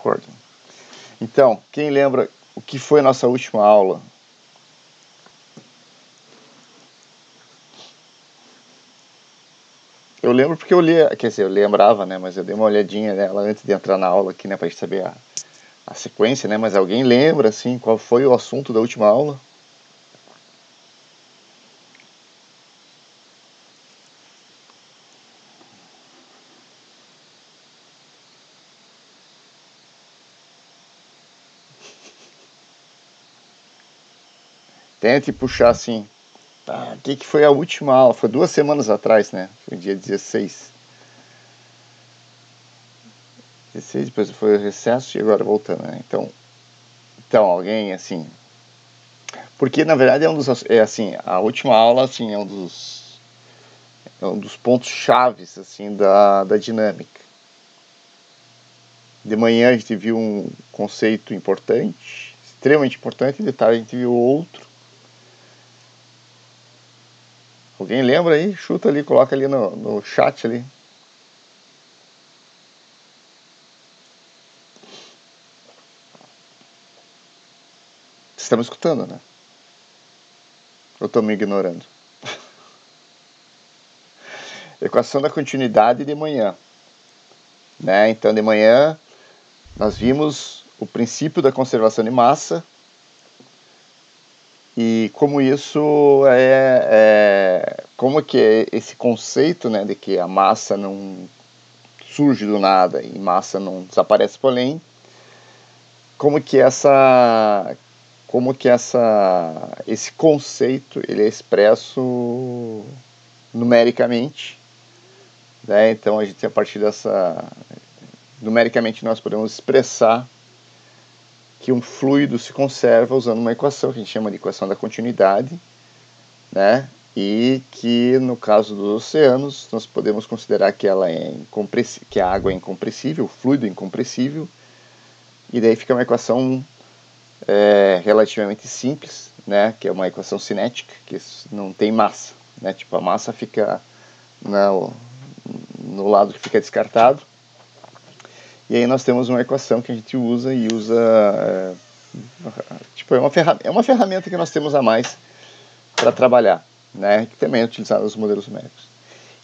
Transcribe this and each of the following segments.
record. Então, quem lembra o que foi a nossa última aula? Eu lembro porque eu li, quer dizer, eu lembrava, né, mas eu dei uma olhadinha nela antes de entrar na aula aqui, né, pra gente saber a sequência, né, mas alguém lembra, assim, qual foi o assunto da última aula? Tente puxar, assim, tá, o que foi a última aula? Foi 2 semanas atrás, né, foi dia 16. 16, depois foi o recesso e agora voltando, né, então alguém, assim, porque na verdade é assim, a última aula, assim, é um dos pontos chaves, assim, da dinâmica. De manhã a gente viu um conceito importante, extremamente importante, e de tarde a gente viu outro. Alguém lembra aí? Chuta ali, coloca ali no chat ali. Vocês estão me escutando, né? Ou estão me ignorando? Equação da continuidade de manhã, né? Então de manhã nós vimos o princípio da conservação de massa e como isso como que é esse conceito, né, de que a massa não surge do nada e massa não desaparece por além, como que esse conceito ele é expresso numericamente, né? Então a gente, a partir numericamente nós podemos expressar que um fluido se conserva usando uma equação que a gente chama de equação da continuidade, né? E que no caso dos oceanos nós podemos considerar que que a água é incompressível, o fluido é incompressível, e daí fica uma equação relativamente simples, né? Que é uma equação cinética, que não tem massa, né? Tipo, a massa fica no lado que fica descartado. E aí nós temos uma equação que a gente usa tipo, é uma ferramenta que nós temos a mais para trabalhar, né? Que também é utilizada nos modelos numéricos.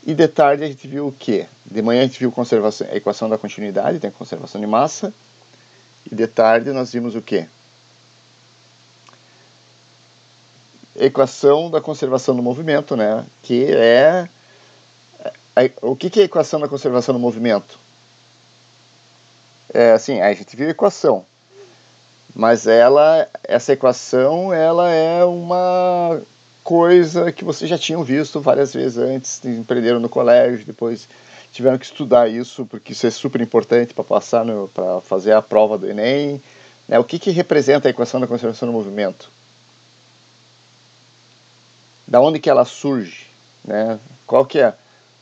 E de tarde a gente viu o quê? De manhã a gente viu a equação da continuidade, tem a conservação de massa. E de tarde nós vimos o quê? Equação da conservação do movimento, né? Que é... O que é a equação da conservação do movimento? Assim, a gente viu a equação, mas essa equação, ela é uma coisa que vocês já tinham visto várias vezes antes, aprenderam no colégio, depois tiveram que estudar isso, porque isso é super importante para para fazer a prova do Enem. O que representa a equação da conservação do movimento? Da onde que ela surge, né? Qual que é?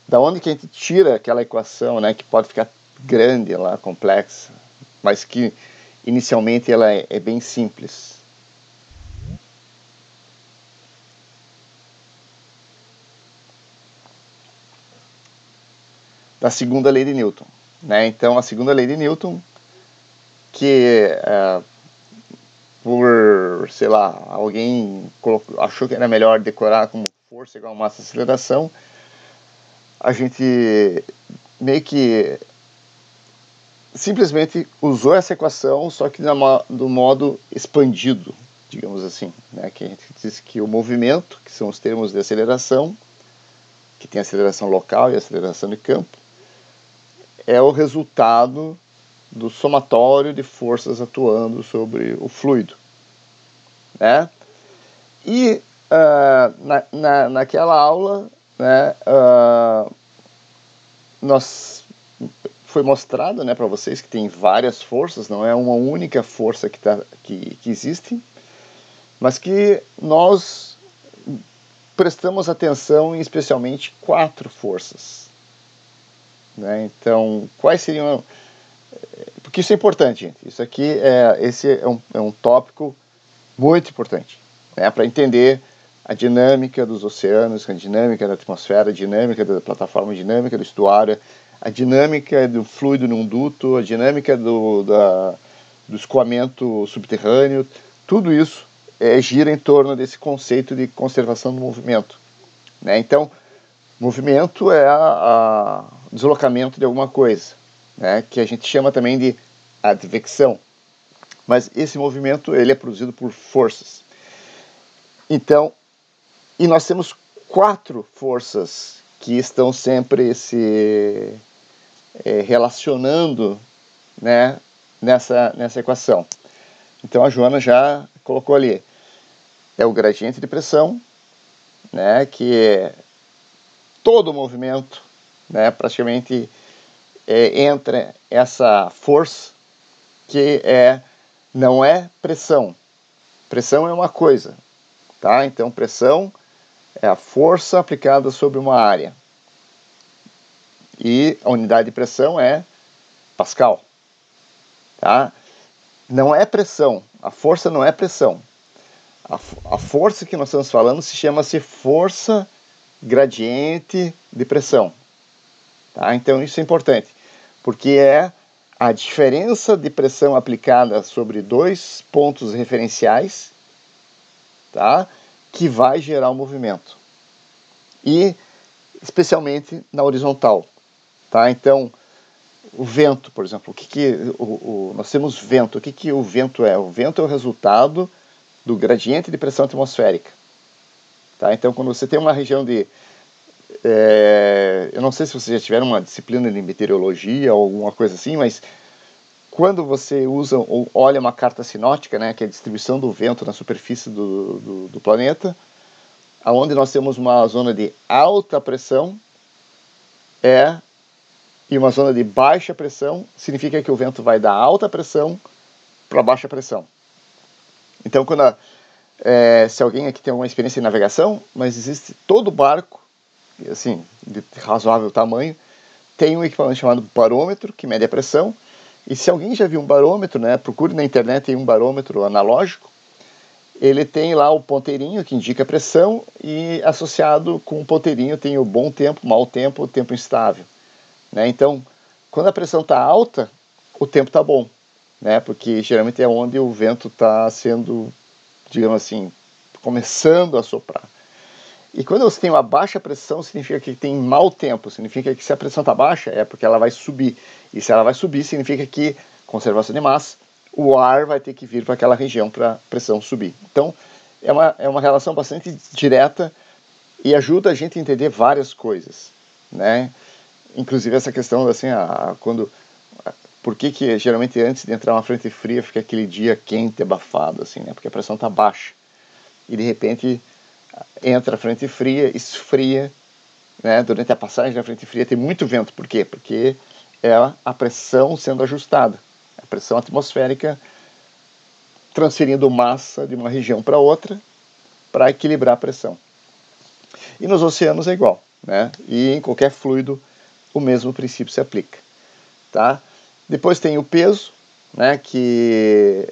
Da onde que a gente tira aquela equação, né? Que pode ficar grande lá, complexa, mas que inicialmente ela é bem simples. Da segunda lei de Newton, né? Então a segunda lei de Newton, que por, sei lá, alguém achou que era melhor decorar como força igual a massa e aceleração, a gente meio que simplesmente usou essa equação, só que do modo expandido, digamos assim, né? Que a gente diz que o movimento, que são os termos de aceleração, que tem aceleração local e aceleração de campo, é o resultado do somatório de forças atuando sobre o fluido, né? E naquela aula, né, foi mostrado, né, para vocês que tem várias forças, não é uma única força que existe, mas que nós prestamos atenção em especialmente 4 forças, né? Então, quais seriam... Porque isso é importante, gente. Isso aqui esse é um tópico muito importante, né, para entender a dinâmica dos oceanos, a dinâmica da atmosfera, a dinâmica da plataforma, a dinâmica do estuário, a dinâmica do fluido num duto, a dinâmica do escoamento subterrâneo, tudo isso gira em torno desse conceito de conservação do movimento, né? Então, movimento é o deslocamento de alguma coisa, né? Que a gente chama também de advecção. Mas esse movimento ele é produzido por forças. Então, e nós temos 4 forças que estão sempre se relacionando, né, nessa equação. Então a Joana já colocou ali. É o gradiente de pressão, né, que é todo o movimento, né, praticamente entra essa força que não é pressão. Pressão é uma coisa, tá? Então pressão é a força aplicada sobre uma área. E a unidade de pressão é Pascal, tá? Não é pressão, a força não é pressão. A força que nós estamos falando chama-se força gradiente de pressão, tá? Então isso é importante, porque é a diferença de pressão aplicada sobre 2 pontos referenciais, tá? Que vai gerar o movimento. E especialmente na horizontal, tá? Então, o vento, por exemplo, nós temos vento. O que o vento é? O vento é o resultado do gradiente de pressão atmosférica, tá? Então, quando você tem uma região de... eu não sei se vocês já tiveram uma disciplina de meteorologia ou alguma coisa assim, mas quando você usa ou olha uma carta sinótica, né, que é a distribuição do vento na superfície do planeta, onde nós temos uma zona de alta pressão e uma zona de baixa pressão, significa que o vento vai da alta pressão para baixa pressão. Então, se alguém aqui tem alguma experiência em navegação, mas existe todo barco, assim, de razoável tamanho, tem um equipamento chamado barômetro, que mede a pressão, e se alguém já viu um barômetro, né, procure na internet, tem um barômetro analógico, ele tem lá o ponteirinho que indica a pressão e associado com o ponteirinho tem o bom tempo, mau tempo, o tempo instável, né? Então, quando a pressão está alta, o tempo está bom, né? Porque geralmente é onde o vento está sendo, digamos assim, começando a soprar. E quando você tem uma baixa pressão, significa que tem mau tempo, significa que se a pressão está baixa, é porque ela vai subir. E se ela vai subir, significa que, conservação de massa, o ar vai ter que vir para aquela região para a pressão subir. Então, é uma relação bastante direta e ajuda a gente a entender várias coisas, né? Inclusive essa questão, assim, por que geralmente antes de entrar uma frente fria fica aquele dia quente, abafado, assim, né? Porque a pressão está baixa. E de repente entra a frente fria, esfria, né? Durante a passagem da frente fria tem muito vento. Por quê? Porque é a pressão sendo ajustada. A pressão atmosférica transferindo massa de uma região para outra para equilibrar a pressão. E nos oceanos é igual, né? E em qualquer fluido o mesmo princípio se aplica, tá? Depois tem o peso, né, que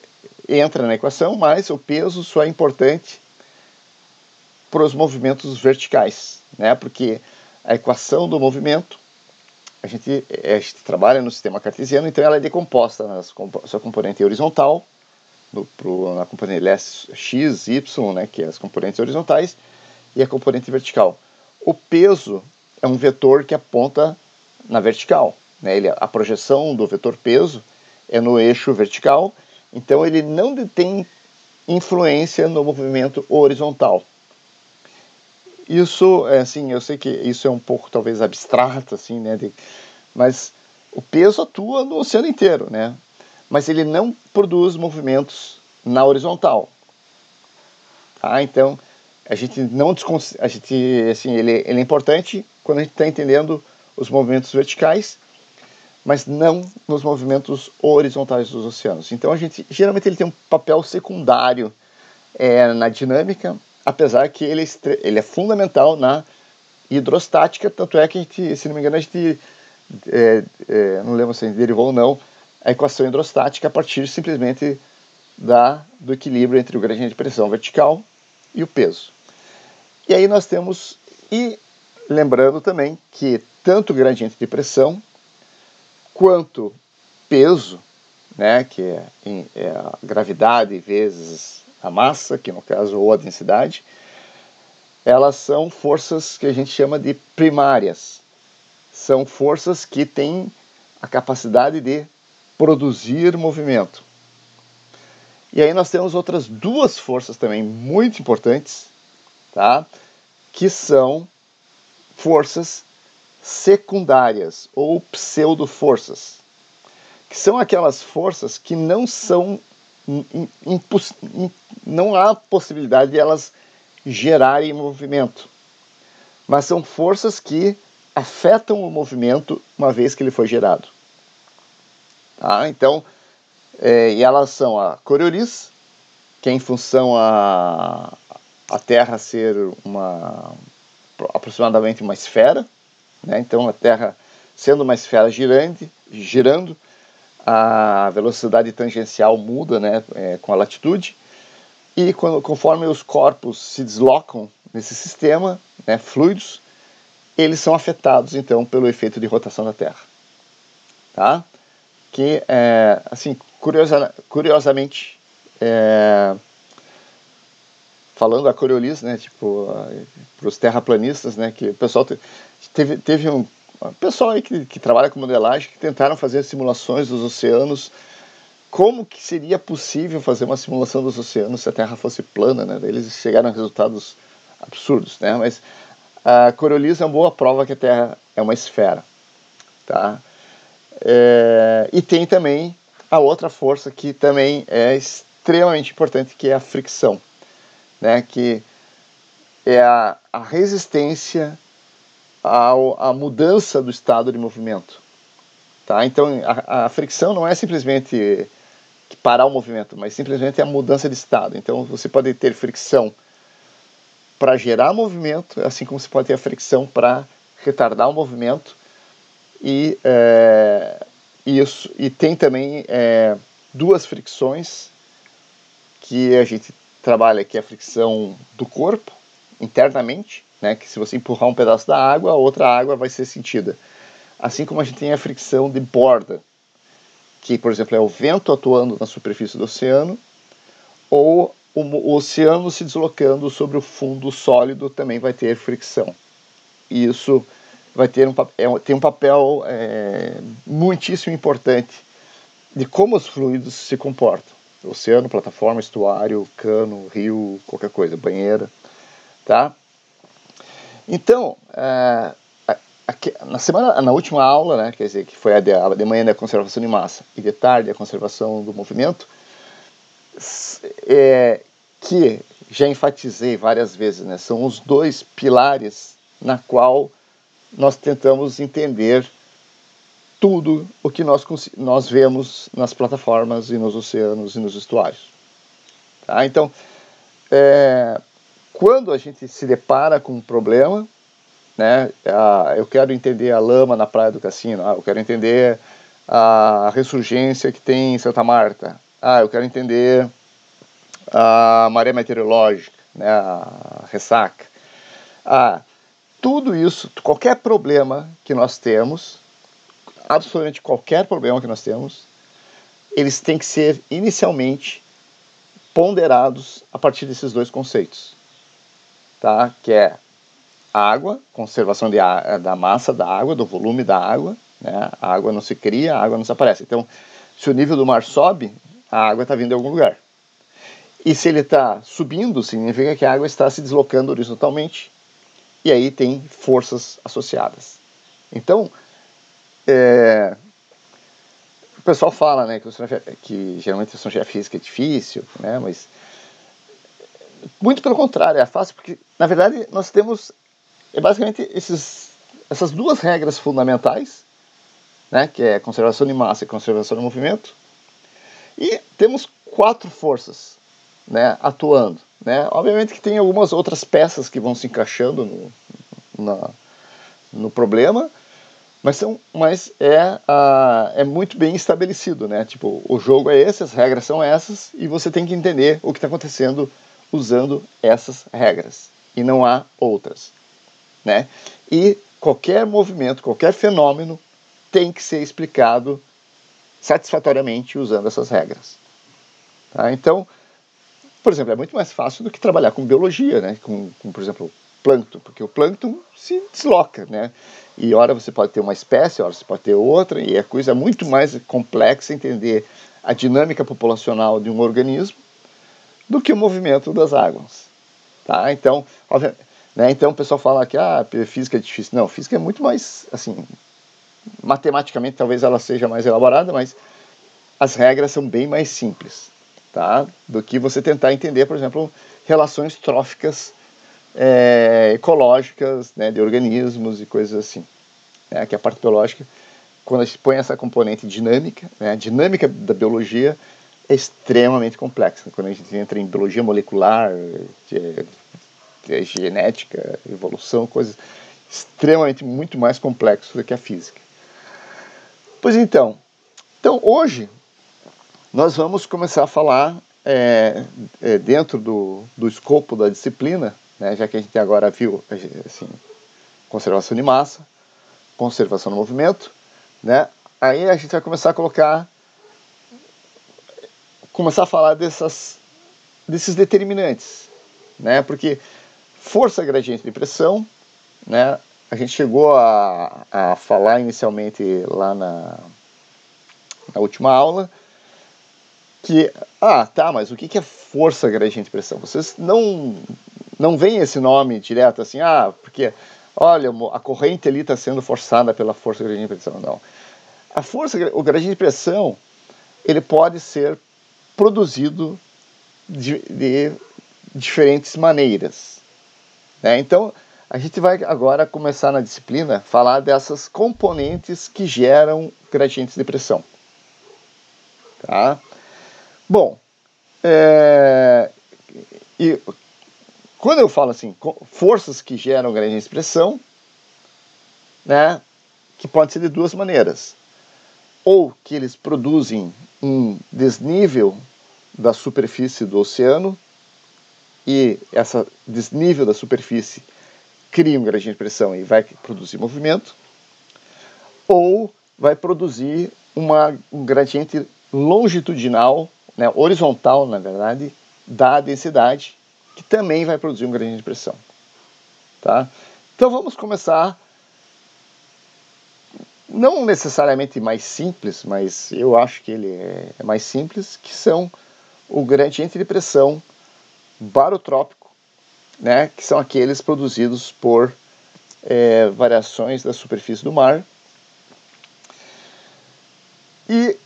entra na equação, mas o peso só é importante para os movimentos verticais, né? Porque a equação do movimento, a gente trabalha no sistema cartesiano, então ela é decomposta na sua componente horizontal, na componente x, y, né, que é as componentes horizontais, e a componente vertical. O peso é um vetor que aponta na vertical, né? A projeção do vetor peso é no eixo vertical, então ele não tem influência no movimento horizontal. Isso, assim, eu sei que isso é um pouco talvez abstrato, assim, né? Mas o peso atua no oceano inteiro, né? Mas ele não produz movimentos na horizontal. Tá? Então, ele é importante quando a gente está entendendo os movimentos verticais, mas não nos movimentos horizontais dos oceanos. Então, geralmente ele tem um papel secundário na dinâmica, apesar que ele é fundamental na hidrostática, tanto é que a gente, se não me engano, a gente não lembro se a gente derivou ou não a equação hidrostática a partir simplesmente do equilíbrio entre o gradiente de pressão vertical e o peso. E aí nós temos, lembrando também que tanto o gradiente de pressão quanto peso, né, que é a gravidade vezes a massa, que no caso, ou a densidade, elas são forças que a gente chama de primárias. São forças que têm a capacidade de produzir movimento. E aí nós temos outras duas forças também muito importantes, tá? Que são forças secundárias ou pseudo-forças, que são aquelas forças que não são, não há possibilidade de elas gerarem movimento, mas são forças que afetam o movimento uma vez que ele foi gerado. Tá? Então, e elas são a Coriolis, que é em função a Terra ser aproximadamente uma esfera, né? Então a Terra sendo uma esfera girando, a velocidade tangencial muda, né, com a latitude, e conforme os corpos se deslocam nesse sistema, né, fluidos, eles são afetados então pelo efeito de rotação da Terra, tá? Que assim, curiosamente, falando a Coriolis, né, tipo, para os terraplanistas, né, que o pessoal teve um pessoal aí que trabalha com modelagem, que tentaram fazer simulações dos oceanos. Como que seria possível fazer uma simulação dos oceanos se a Terra fosse plana, né? Eles chegaram a resultados absurdos, né? Mas a Coriolis é uma boa prova que a Terra é uma esfera, tá? E tem também a outra força que também é extremamente importante, que é a fricção, né? Que é a resistência à mudança do estado de movimento, tá? Então a fricção não é simplesmente parar o movimento, mas simplesmente a mudança de estado. Então você pode ter fricção para gerar movimento, assim como você pode ter a fricção para retardar o movimento, e tem também duas fricções que a gente trabalha, que é a fricção do corpo internamente, né, que se você empurrar um pedaço da água, a outra água vai ser sentida. Assim como a gente tem a fricção de borda, que, por exemplo, é o vento atuando na superfície do oceano, ou o oceano se deslocando sobre o fundo sólido também vai ter fricção. E isso vai ter tem um papel muitíssimo importante de como os fluidos se comportam. Oceano, plataforma, estuário, cano, rio, qualquer coisa, banheira, tá? Então, na última aula, né, quer dizer, que foi a de manhã da conservação de massa e de tarde a conservação do movimento, que já enfatizei várias vezes, né, são os dois pilares na qual nós tentamos entender tudo o que nós vemos nas plataformas e nos oceanos e nos estuários. Tá? Então, quando a gente se depara com um problema, né, eu quero entender a lama na Praia do Cassino, eu quero entender a ressurgência que tem em Santa Marta, eu quero entender a maré meteorológica, né, a ressaca. Tudo isso, qualquer problema que nós temos, absolutamente qualquer problema que nós temos, eles têm que ser inicialmente ponderados a partir desses dois conceitos, tá? Que é água, conservação da massa da água, do volume da água, né? A água não se cria, a água não desaparece. Então, se o nível do mar sobe, a água está vindo de algum lugar. E se ele está subindo, significa que a água está se deslocando horizontalmente, e aí tem forças associadas. Então, o pessoal fala, né, que geralmente a astronomia física é difícil, né, mas muito pelo contrário, é fácil, porque na verdade nós temos basicamente essas duas regras fundamentais, né, que é a conservação de massa e conservação de movimento, e temos 4 forças, né, atuando, né. Obviamente que tem algumas outras peças que vão se encaixando no problema, mas é muito bem estabelecido, né? Tipo, o jogo é esse, as regras são essas, e você tem que entender o que está acontecendo usando essas regras, e não há outras, né? E qualquer movimento, qualquer fenômeno tem que ser explicado satisfatoriamente usando essas regras. Tá? Então, por exemplo, é muito mais fácil do que trabalhar com biologia, né? Por exemplo, plâncton, porque o plâncton se desloca, né? E ora você pode ter uma espécie, ora você pode ter outra, e a coisa é muito mais complexa entender a dinâmica populacional de um organismo do que o movimento das águas. Tá? Então, né, então o pessoal fala que física é difícil. Não, física é muito mais, assim, matematicamente talvez ela seja mais elaborada, mas as regras são bem mais simples, tá? Do que você tentar entender, por exemplo, relações tróficas ecológicas, né, de organismos e coisas assim. Né, que a parte biológica, quando a gente põe essa componente dinâmica, né, a dinâmica da biologia é extremamente complexa. Quando a gente entra em biologia molecular, genética, evolução, coisas extremamente muito mais complexas do que a física. Pois então hoje nós vamos começar a falar dentro do escopo da disciplina, né, já que a gente agora viu assim, conservação de massa, conservação do movimento, né, aí a gente vai começar a falar desses determinantes, né, porque força gradiente de pressão, né, a gente chegou a falar inicialmente lá na última aula, que, mas o que é força gradiente de pressão? Vocês não veem esse nome direto assim, porque, olha, a corrente ali está sendo forçada pela força gradiente de pressão. Não. O gradiente de pressão, ele pode ser produzido de diferentes maneiras. Né? Então, a gente vai agora começar na disciplina falar dessas componentes que geram gradientes de pressão. Tá? Bom, e quando eu falo assim, forças que geram gradientes de pressão, né, que pode ser de duas maneiras. Ou que eles produzem um desnível da superfície do oceano, e essa desnível da superfície cria um gradiente de pressão e vai produzir movimento, ou vai produzir um gradiente longitudinal, né, horizontal, na verdade, da densidade, que também vai produzir um gradiente de pressão. Tá? Então vamos começar, não necessariamente mais simples, mas eu acho que ele é mais simples, que são o gradiente de pressão barotrópico, né, que são aqueles produzidos por variações da superfície do mar. E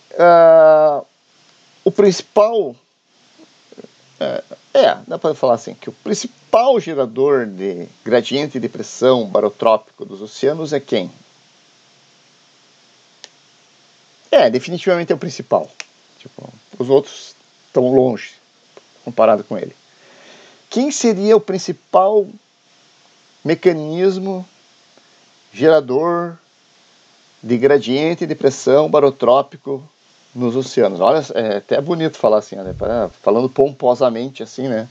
o principal, dá para falar assim, que o principal gerador de gradiente de pressão barotrópico dos oceanos é quem? Definitivamente é o principal. Tipo, os outros estão longe comparado com ele. Quem seria o principal mecanismo gerador de gradiente de pressão barotrópico nos oceanos? Olha, é até bonito falar assim, né? Falando pomposamente assim, né?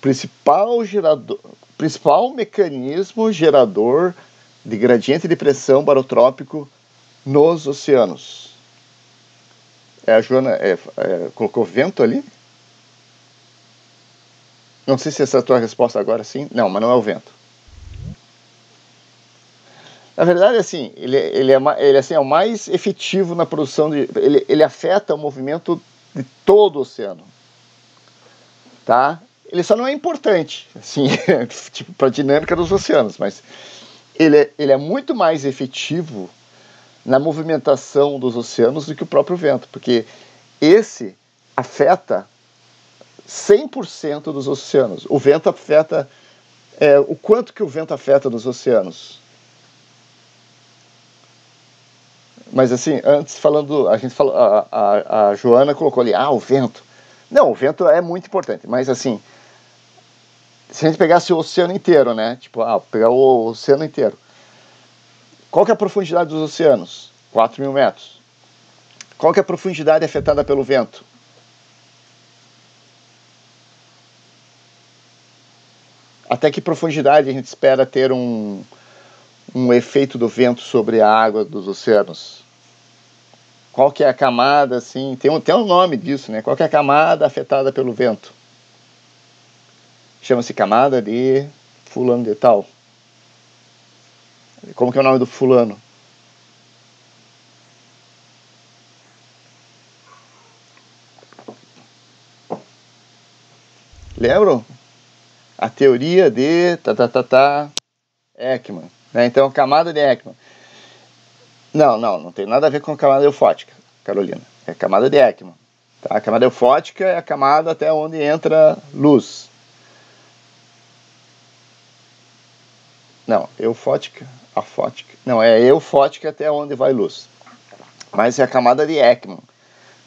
Principal mecanismo gerador de gradiente de pressão barotrópico nos oceanos. A Joana colocou vento ali? Não sei se essa é a tua resposta agora, sim. Não, mas não é o vento. Na verdade, assim, ele assim, é o mais efetivo na produção de... Ele afeta o movimento de todo o oceano. Tá? Ele só não é importante, assim, tipo, para a dinâmica dos oceanos, mas ele é muito mais efetivo na movimentação dos oceanos do que o próprio vento, porque esse afeta 100% dos oceanos. O vento afeta... o quanto que o vento afeta nos oceanos? Mas assim, antes falando, a gente falou, a Joana colocou ali, o vento. Não, o vento é muito importante, mas assim, se a gente pegasse o oceano inteiro, né? Tipo, pegar o oceano inteiro. Qual que é a profundidade dos oceanos? 4.000 metros. Qual que é a profundidade afetada pelo vento? Até que profundidade a gente espera ter um um efeito do vento sobre a água dos oceanos? Qual que é a camada, assim, tem um nome disso, né? Qual que é a camada afetada pelo vento? Chama-se camada de fulano de tal. Como que é o nome do fulano? Lembram? A teoria de Ekman, né? Então, camada de Ekman. Não tem nada a ver com a camada eufótica, Carolina. É camada de Ekman. Tá? A camada eufótica é a camada até onde entra luz. Não, eufótica, afótica. Não, é eufótica até onde vai luz. Mas é a camada de Ekman.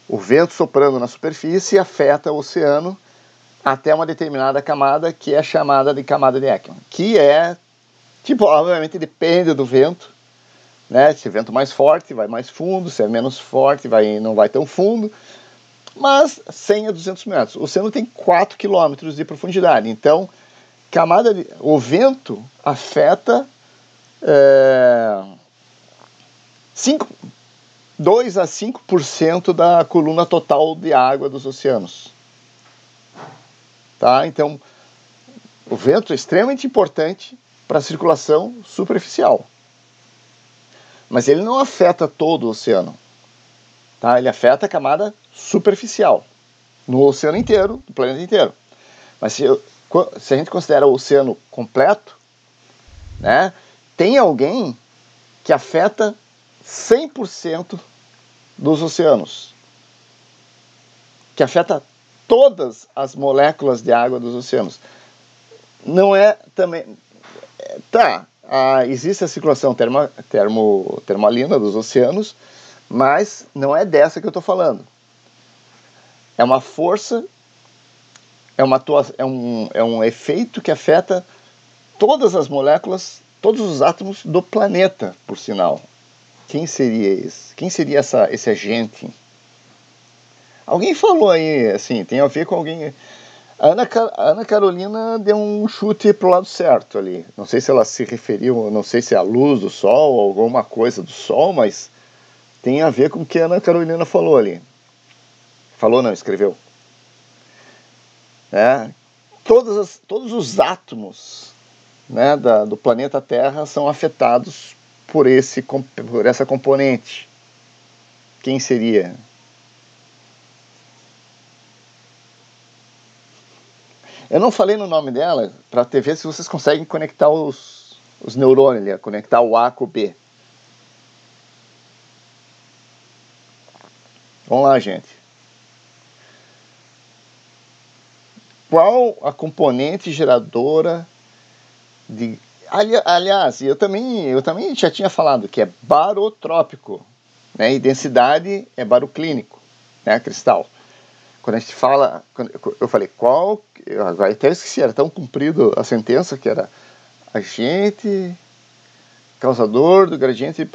O vento soprando na superfície afeta o oceano até uma determinada camada, que é chamada de camada de Ekman. Que é, tipo, obviamente depende do vento, né? Se o vento mais forte, vai mais fundo. Se é menos forte, não vai tão fundo. Mas 100 a 200 metros. O oceano tem 4 quilômetros de profundidade. Então, o vento afeta 2 a 5% da coluna total de água dos oceanos. Tá? Então, o vento é extremamente importante para a circulação superficial. Mas ele não afeta todo o oceano. Tá? Ele afeta a camada superficial, no oceano inteiro, no planeta inteiro. Mas se a gente considera o oceano completo, né, tem alguém que afeta 100% dos oceanos, que afeta todas as moléculas de água dos oceanos. Não é também... Tá, existe a circulação termalina dos oceanos, mas não é dessa que eu estou falando. É uma força, é um efeito que afeta todas as moléculas, todos os átomos do planeta, por sinal. Quem seria esse? Quem seria esse agente? Alguém falou aí, assim, tem a ver com alguém... A Ana Carolina deu um chute pro lado certo ali. Não sei se ela se referiu, não sei se é a luz do sol ou alguma coisa do sol, mas tem a ver com o que a Ana Carolina falou ali. Falou não, escreveu. Todos os átomos, né, do planeta Terra são afetados por essa componente. Quem seria? Eu não falei no nome dela para ver se vocês conseguem conectar os neurônios ali, conectar o A com o B. Vamos lá, gente. Qual a componente geradora de... Aliás, eu também já tinha falado que é barotrópico, né? E densidade é baroclínico, né? Cristal. Quando a gente fala... Eu falei qual... Eu até esqueci, era tão comprido a sentença que era agente causador do gradiente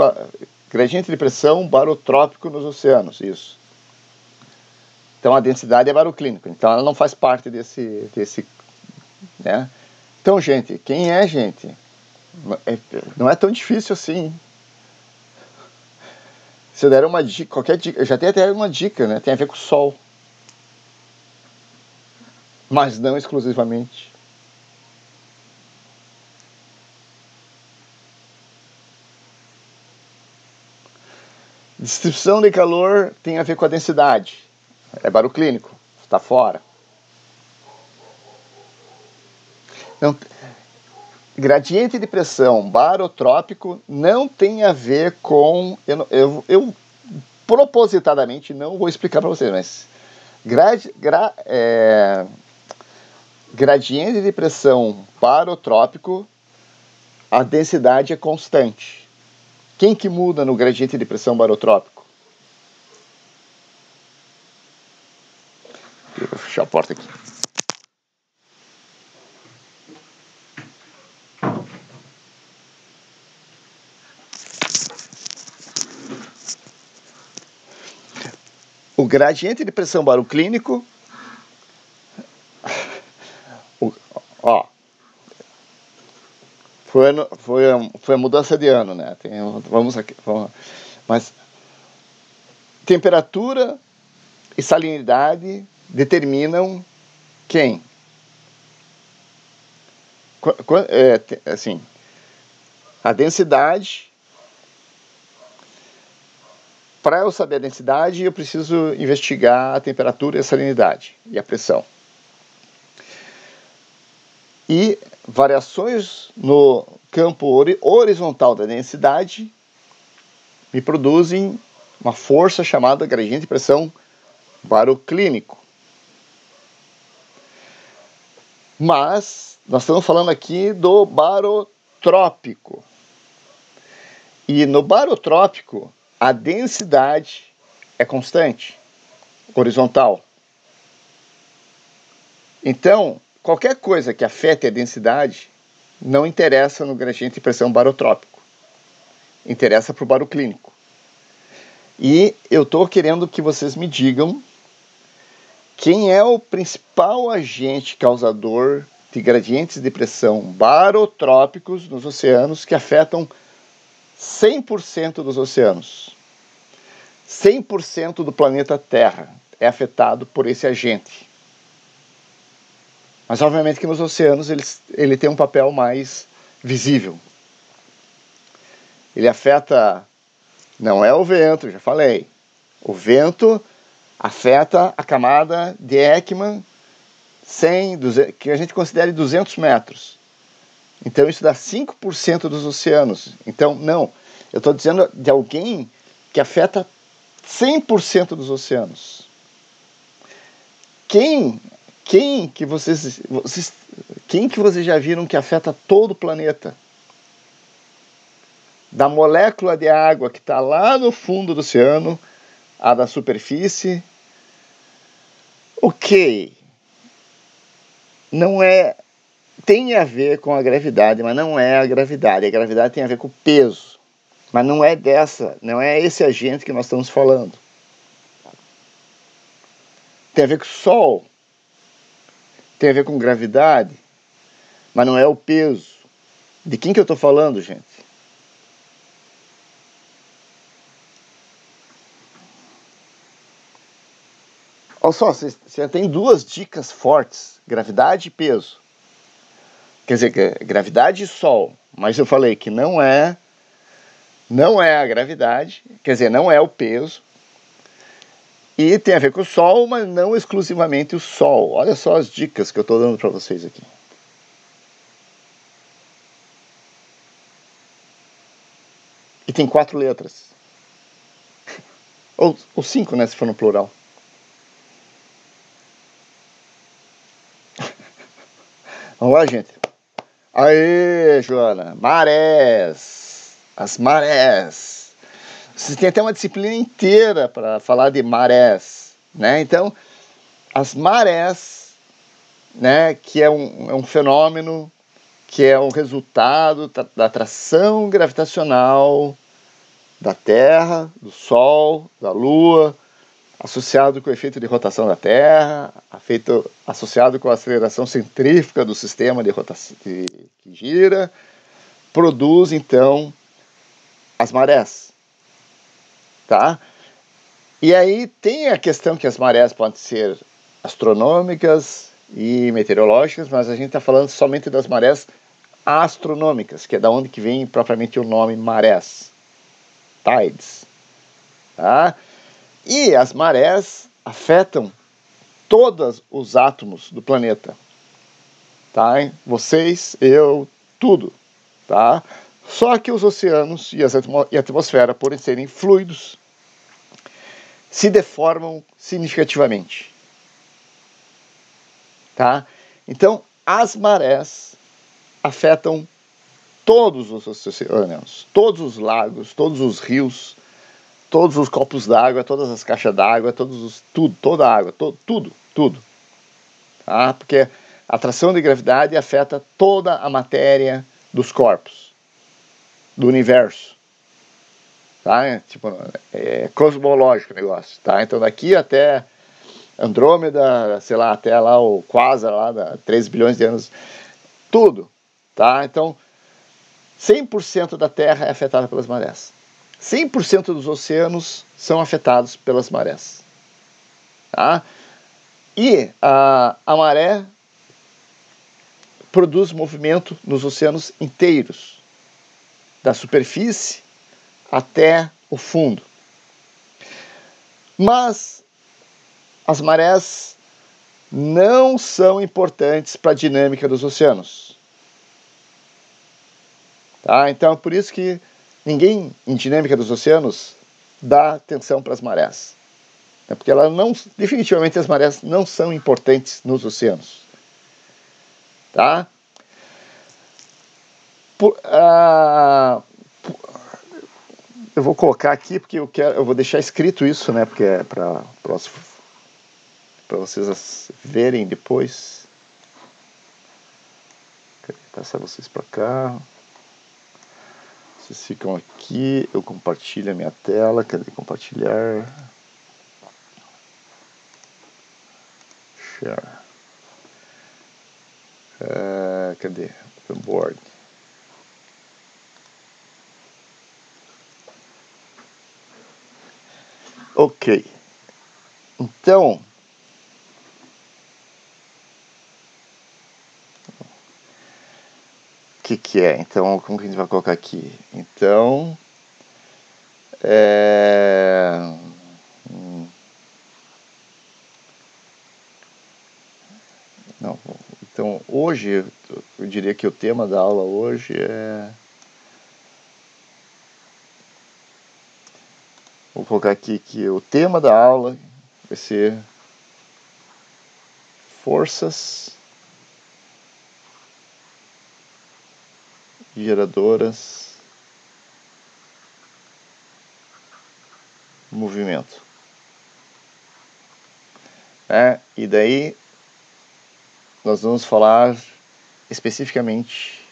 de pressão barotrópico nos oceanos. Isso. Então a densidade é baroclínico. Então ela não faz parte desse né? Então, gente, quem é, gente? Não é tão difícil assim. Se eu der uma dica, qualquer dica, eu já tenho até uma dica, né? Tem a ver com o Sol. Mas não exclusivamente. Distribuição de calor tem a ver com a densidade. É baroclínico, está fora. Não, gradiente de pressão barotrópico não tem a ver com... Eu propositadamente não vou explicar para vocês, mas gradiente de pressão barotrópico, a densidade é constante. Quem que muda no gradiente de pressão barotrópico? Eu vou fechar a porta aqui. O gradiente de pressão baroclínico, ó, Foi a mudança de ano, né? Vamos aqui. Mas temperatura e salinidade determinam quem? Assim, a densidade. Para eu saber a densidade, eu preciso investigar a temperatura e a salinidade e a pressão. E variações no campo horizontal da densidade me produzem uma força chamada gradiente de pressão baroclínico. Mas nós estamos falando aqui do barotrópico. E no barotrópico, a densidade é constante, horizontal. Então, qualquer coisa que afete a densidade não interessa no gradiente de pressão barotrópico. Interessa para o baroclínico. E eu estou querendo que vocês me digam quem é o principal agente causador de gradientes de pressão barotrópicos nos oceanos que afetam 100% dos oceanos. 100% do planeta Terra é afetado por esse agente. Mas obviamente que nos oceanos ele tem um papel mais visível. Ele afeta, não é o vento, já falei. O vento afeta a camada de Ekman 100, 200, que a gente considere 200 metros. Então isso dá 5% dos oceanos. Então, não, eu estou dizendo de alguém que afeta 100% dos oceanos. Quem que vocês já viram que afeta todo o planeta? Da molécula de água que está lá no fundo do oceano, a da superfície. Ok. Não é... Tem a ver com a gravidade, mas não é a gravidade. A gravidade tem a ver com o peso. Mas não é esse agente que nós estamos falando. Tem a ver com o Sol. Tem a ver com gravidade. Mas não é o peso. De quem que eu estou falando, gente? Olha só, você tem duas dicas fortes. Gravidade e peso. Quer dizer, gravidade e Sol. Mas eu falei que não é a gravidade, quer dizer, não é o peso. E tem a ver com o Sol, mas não exclusivamente o Sol. Olha só as dicas que eu estou dando para vocês aqui. E tem 4 letras. Ou 5, né, se for no plural. Vamos lá, gente. Aê, Joana. Marés. As marés. Você tem até uma disciplina inteira para falar de marés, né? Então, as marés, né, que é um fenômeno que é um resultado da atração gravitacional da Terra, do Sol, da Lua, associado com o efeito de rotação da Terra, associado com a aceleração centrífuga do sistema de rotação que gira, produz então as marés, tá? E aí tem a questão que as marés podem ser astronômicas e meteorológicas, mas a gente está falando somente das marés astronômicas, que é da onde que vem propriamente o nome marés, tides, tá? E as marés afetam todos os átomos do planeta, tá? Vocês, eu, tudo, tá? Só que os oceanos e a atmosfera, por serem fluidos, se deformam significativamente, tá? Então, as marés afetam todos os oceanos, todos os lagos, todos os rios, todos os copos d'água, todas as caixas d'água, toda a água, tudo. Tá? Porque a atração de gravidade afeta toda a matéria dos corpos, do universo. Tá? Tipo, é cosmológico o negócio. Tá? Então daqui até Andrômeda, sei lá, até lá o Quasar, lá, 13 bilhões de anos, tudo. Tá? Então, 100% da Terra é afetada pelas marés. 100% dos oceanos são afetados pelas marés. Tá? E a maré produz movimento nos oceanos inteiros, da superfície até o fundo. Mas as marés não são importantes para a dinâmica dos oceanos. Tá? Então é por isso que ninguém em dinâmica dos oceanos dá atenção para as marés. É porque definitivamente as marés não são importantes nos oceanos. Tá? Eu vou colocar aqui porque eu vou deixar escrito isso, né? Porque é para vocês verem depois. Passar vocês para cá. Vocês ficam aqui. Eu compartilho a minha tela. Cadê compartilhar? Share. Cadê? Open board. Ok. Então, o que é? Então, como que a gente vai colocar aqui? Então, não, então hoje eu diria que o tema da aula hoje é, vou colocar aqui que o tema da aula vai ser forças geradoras movimento. E daí nós vamos falar especificamente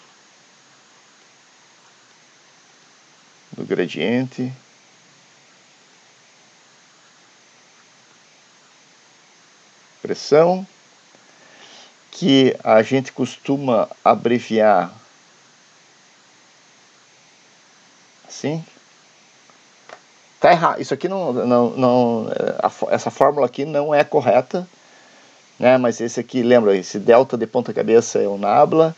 do gradiente, pressão, que a gente costuma abreviar assim. Tá errado. Isso aqui essa fórmula aqui não é correta, né? Mas esse aqui, lembra, esse delta de ponta cabeça é o nabla,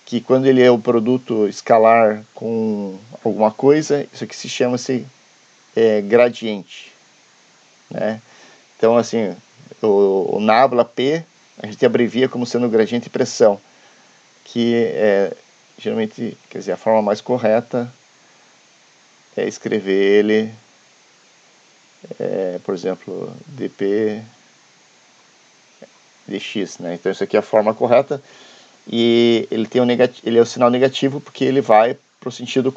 que quando ele é o produto escalar com alguma coisa, isso aqui se chama-se gradiente, né? Então, assim, o nabla P a gente abrevia como sendo gradiente de pressão, que geralmente, quer dizer, a forma mais correta é escrever ele, por exemplo, dP dx, né? Então isso aqui é a forma correta e ele tem ele é o sinal negativo porque ele vai para o sentido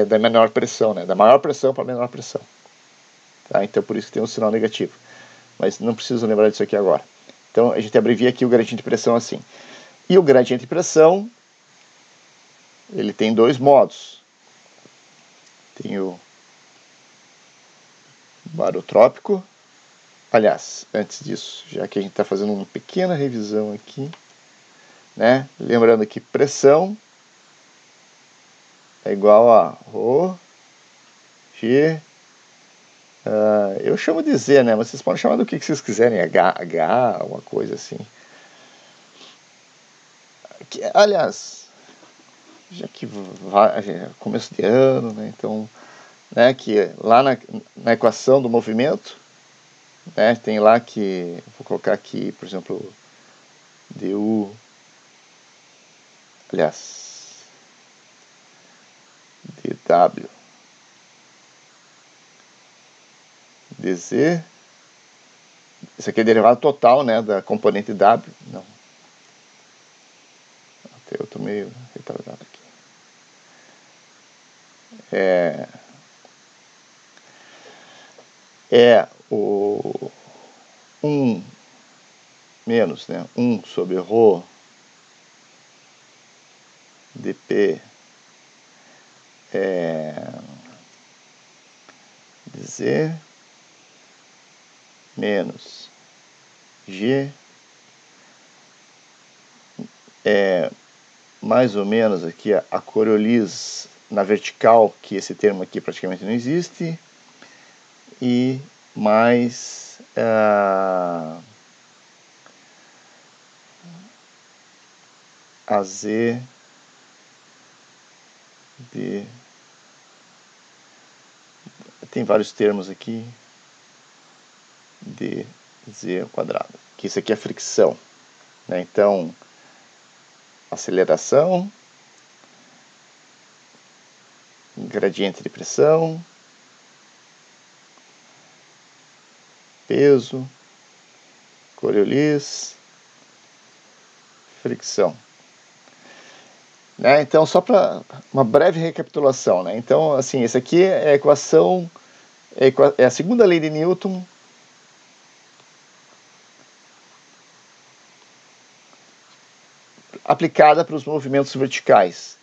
da menor pressão, né? Da maior pressão para a menor pressão. Tá? Então por isso que tem um sinal negativo. Mas não preciso lembrar disso aqui agora. Então a gente abrevia aqui o gradiente de pressão assim. E o gradiente de pressão, ele tem dois modos. Tem o barotrópico. Aliás, antes disso, já que a gente está fazendo uma pequena revisão aqui, né? Lembrando que pressão é igual a ρ, G, eu chamo de Z, né? Mas vocês podem chamar do que vocês quiserem, H, uma coisa assim. Aliás, já que vai começo de ano, né? Então, né, que lá na equação do movimento, né, tem lá que, vou colocar aqui, por exemplo, du, aliás, dw, dz, isso aqui é derivado total, né, da componente w, não, até eu tô meio retardado aqui, o 1 menos, né, 1 sobre ρ dp dz menos g mais ou menos aqui a Coriolis na vertical, que esse termo aqui praticamente não existe, e mais a Z de... Tem vários termos aqui, dz ao quadrado, que isso aqui é fricção, né? Então, aceleração, gradiente de pressão, peso, Coriolis, fricção. Né? Então, só para uma breve recapitulação, né? Então, assim, esse aqui é a equação, é a segunda lei de Newton aplicada para os movimentos verticais.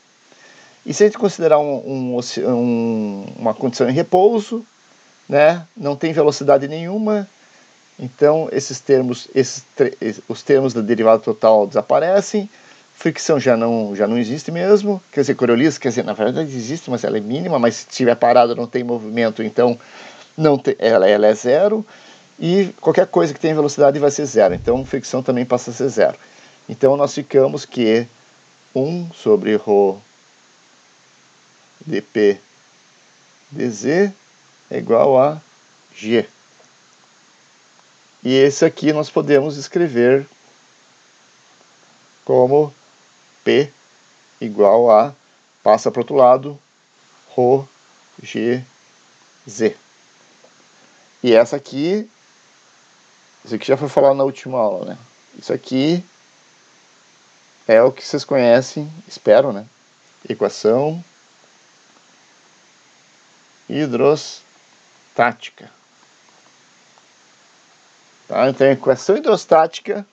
E se a gente considerar uma condição em repouso, né? Não tem velocidade nenhuma, então os termos da derivada total desaparecem, fricção já não existe mesmo, quer dizer, Coriolis, na verdade existe, mas ela é mínima, mas se estiver parada não tem movimento, então ela é zero, e qualquer coisa que tenha velocidade vai ser zero, então fricção também passa a ser zero. Então nós ficamos que 1 sobre ρ dp dz é igual a g. E esse aqui nós podemos escrever como P igual a, passa para o outro lado, ρ, g, z. E essa aqui, isso aqui já foi falado na última aula, né? Isso aqui é o que vocês conhecem, espero, né? Equação hidrostática. Tá? Então a equação hidrostática,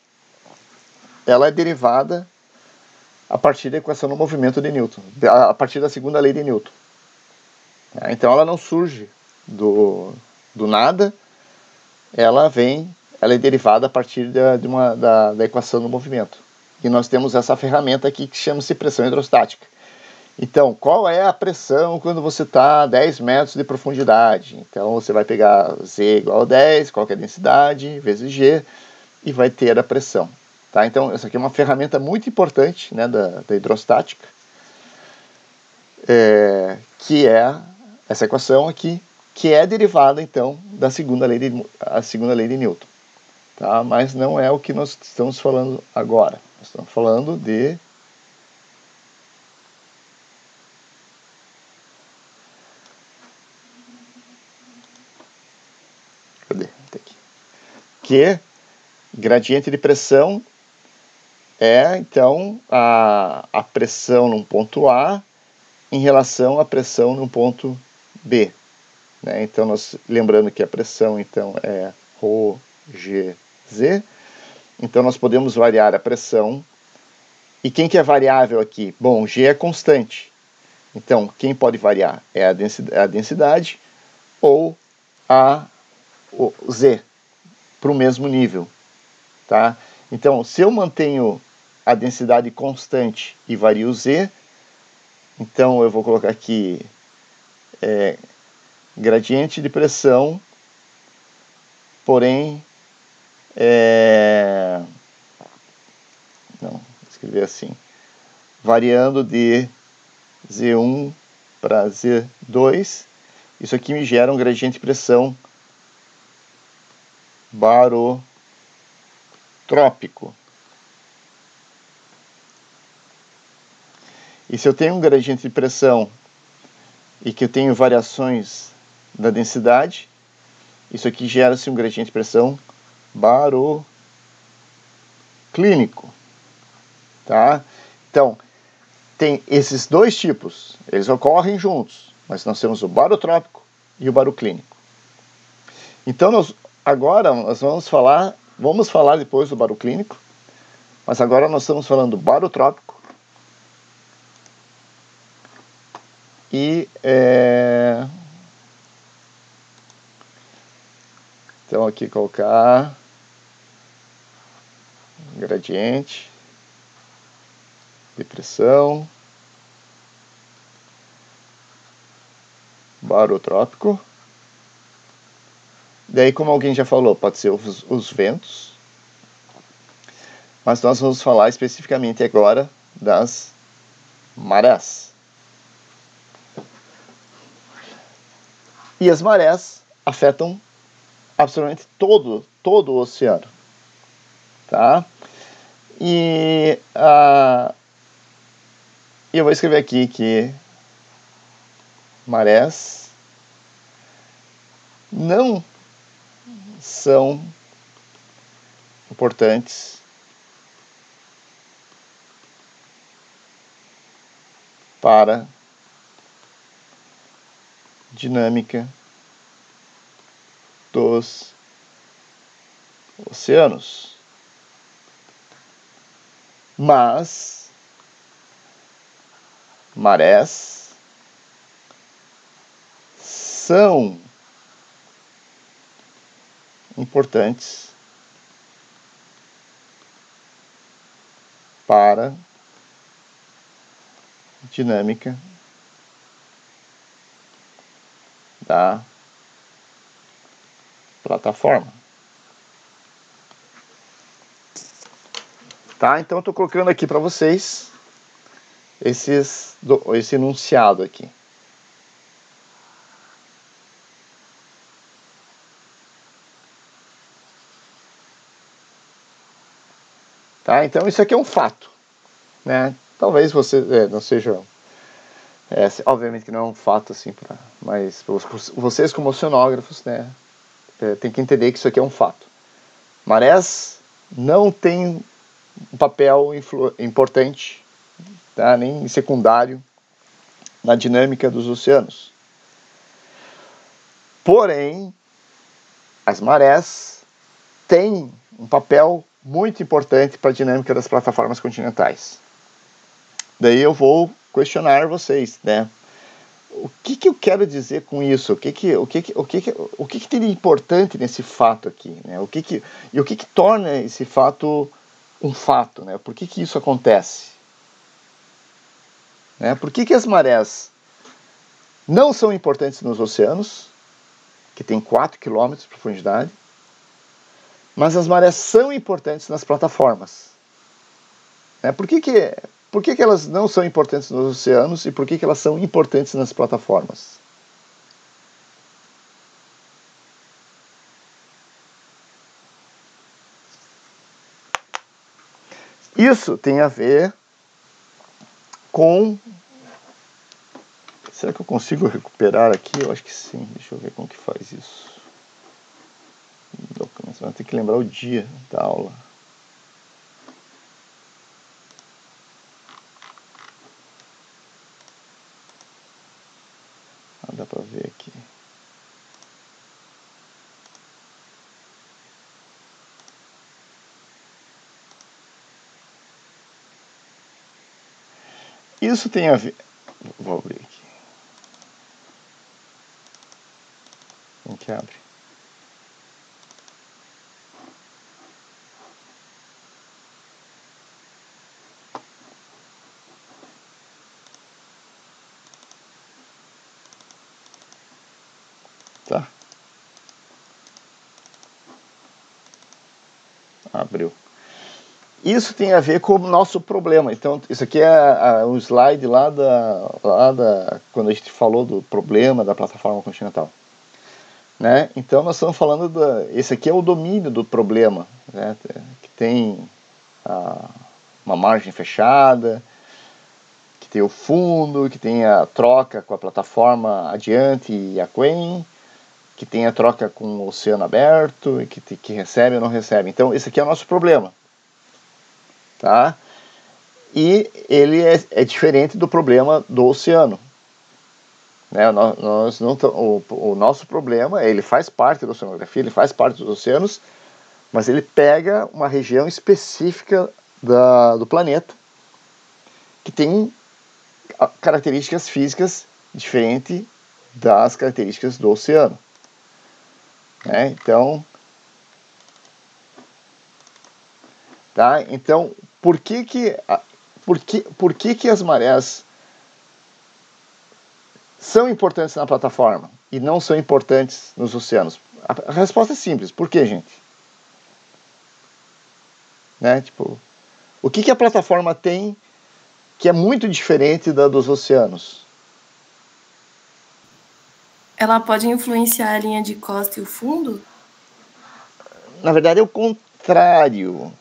ela é derivada a partir da equação do movimento de Newton, a partir da segunda lei de Newton. Então ela não surge do nada, ela é derivada a partir da equação do movimento. E nós temos essa ferramenta aqui que chama-se pressão hidrostática. Então, qual é a pressão quando você está a 10 metros de profundidade? Então você vai pegar Z igual a 10, qual que é a densidade, vezes G, e vai ter a pressão. Tá? Então, essa aqui é uma ferramenta muito importante, né, da hidrostática, que é essa equação aqui, que é derivada, então, da segunda lei de Newton. Tá? Mas não é o que nós estamos falando agora. Nós estamos falando de... Cadê? Tá aqui. Que gradiente de pressão é, então, a pressão num ponto A em relação à pressão num ponto B. Né? Então, lembrando que a pressão, então, é ρgz. Então, nós podemos variar a pressão. E quem que é variável aqui? Bom, G é constante. Então, quem pode variar? É a densidade ou o Z, para o mesmo nível. Tá? Então, se eu mantenho a densidade constante e vario o Z, então eu vou colocar aqui gradiente de pressão, porém, não, vou escrever assim, variando de Z1 para Z2, isso aqui me gera um gradiente de pressão barotrópico. E se eu tenho um gradiente de pressão e que eu tenho variações da densidade, isso aqui gera-se um gradiente de pressão baroclínico. Tá? Então, tem esses dois tipos, eles ocorrem juntos, mas nós temos o barotrópico e o baroclínico. Então, agora nós vamos falar depois do baroclínico, mas agora nós estamos falando do barotrópico e então aqui colocar gradiente depressão, barotrópico. Daí, como alguém já falou, pode ser os ventos, mas nós vamos falar especificamente agora das marés. E as marés afetam absolutamente todo o oceano, tá? E eu vou escrever aqui que marés não são importantes para dinâmica dos oceanos, mas marés são importantes para dinâmica da plataforma. Tá? Então eu estou colocando aqui para vocês esse enunciado aqui. Tá? Então isso aqui é um fato, né? Talvez você não seja, obviamente que não é um fato assim, mas vocês como oceanógrafos, né, tem que entender que isso aqui é um fato. Marés não tem um papel importante, tá? Nem secundário na dinâmica dos oceanos. Porém, as marés têm um papel muito importante para a dinâmica das plataformas continentais. Daí eu vou questionar vocês, né? O que eu quero dizer com isso? O que tem de importante nesse fato aqui, né? O que torna esse fato um fato, né? Por que isso acontece? Né? Por que as marés não são importantes nos oceanos, que tem 4 km de profundidade, mas as marés são importantes nas plataformas? Né? Por que elas não são importantes nos oceanos e por que elas são importantes nas plataformas? Isso tem a ver com... Será que eu consigo recuperar aqui? Eu acho que sim. Deixa eu ver como que faz isso. Documentos. Vai ter que lembrar o dia da aula. Dá pra ver aqui. Isso tem a ver... Vou abrir aqui. Como que abre? Tá. Abriu. Isso tem a ver com o nosso problema. Então, isso aqui é um slide lá quando a gente falou do problema da plataforma continental. Né? Então, nós estamos falando esse aqui é o domínio do problema, né? Que tem uma margem fechada, que tem o fundo, que tem a troca com a plataforma adiante e aquém, que tem a troca com o oceano aberto, e que recebe ou não recebe. Então, esse aqui é o nosso problema. Tá? E ele é diferente do problema do oceano. Né? O nosso problema, ele faz parte da oceanografia, ele faz parte dos oceanos, mas ele pega uma região específica do planeta que tem características físicas diferentes das características do oceano. Né? Então, tá? Então, por que por que as marés são importantes na plataforma e não são importantes nos oceanos? A resposta é simples. Por quê, gente? Né? Tipo, o que a plataforma tem que é muito diferente da dos oceanos? Ela pode influenciar a linha de costa e o fundo? Na verdade, é o contrário.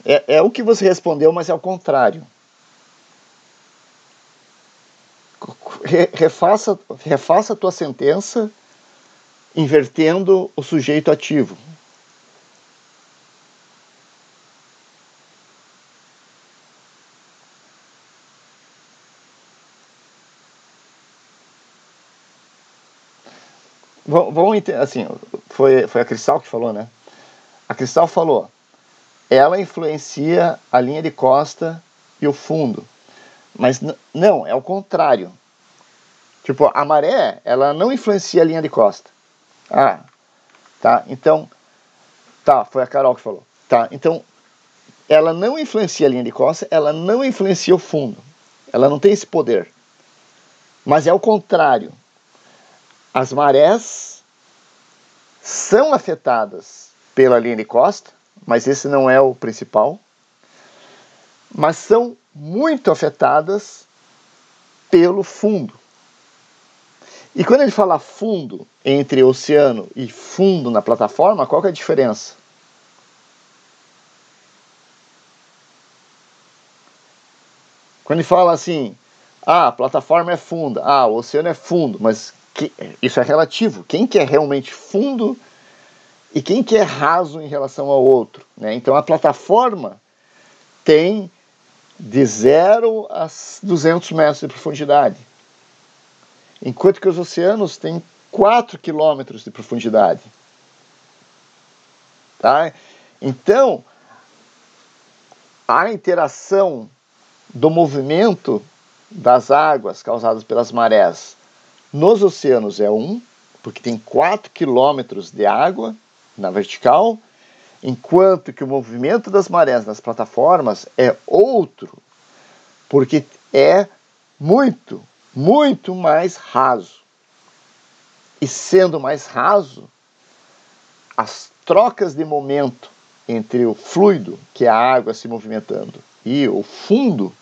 É o que você respondeu, mas é o contrário. Refaça a tua sentença invertendo o sujeito ativo. Vamos entender, assim, foi a Cristal que falou, né? A Cristal falou, ela influencia a linha de costa e o fundo. Mas não, é o contrário. Tipo, a maré, ela não influencia a linha de costa. Ah, tá, então, tá, foi a Carol que falou. Tá, então, ela não influencia a linha de costa, ela não influencia o fundo. Ela não tem esse poder. Mas é o contrário. As marés são afetadas pela linha de costa, mas esse não é o principal. Mas são muito afetadas pelo fundo. E quando ele fala fundo entre oceano e fundo na plataforma, qual que é a diferença? Quando ele fala assim, a plataforma é funda, o oceano é fundo, mas isso é relativo. Quem que é realmente fundo e quem que é raso em relação ao outro? Né? Então a plataforma tem de 0 a 200 metros de profundidade, enquanto que os oceanos têm 4 quilômetros de profundidade. Tá? Então, a interação do movimento das águas causadas pelas marés nos oceanos é 1, porque tem 4 quilômetros de água na vertical, enquanto que o movimento das marés nas plataformas é outro, porque é muito, muito mais raso. E sendo mais raso, as trocas de momento entre o fluido, que é a água se movimentando, e o fundo,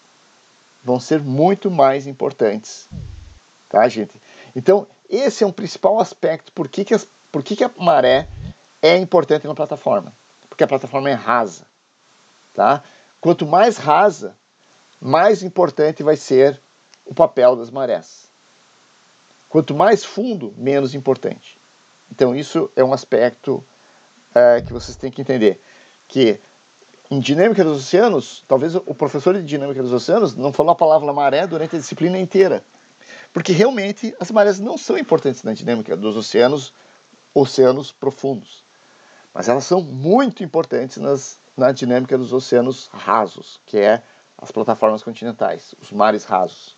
vão ser muito mais importantes. Tá, gente? Então, esse é um principal aspecto. Por que a maré é importante na plataforma? Porque a plataforma é rasa. Tá? Quanto mais rasa, mais importante vai ser o papel das marés. Quanto mais fundo, menos importante. Então, isso é um aspecto que vocês têm que entender. Que em dinâmica dos oceanos, talvez o professor de dinâmica dos oceanos não falou a palavra maré durante a disciplina inteira. Porque realmente as marés não são importantes na dinâmica dos oceanos profundos. Mas elas são muito importantes na dinâmica dos oceanos rasos, que é as plataformas continentais, os mares rasos.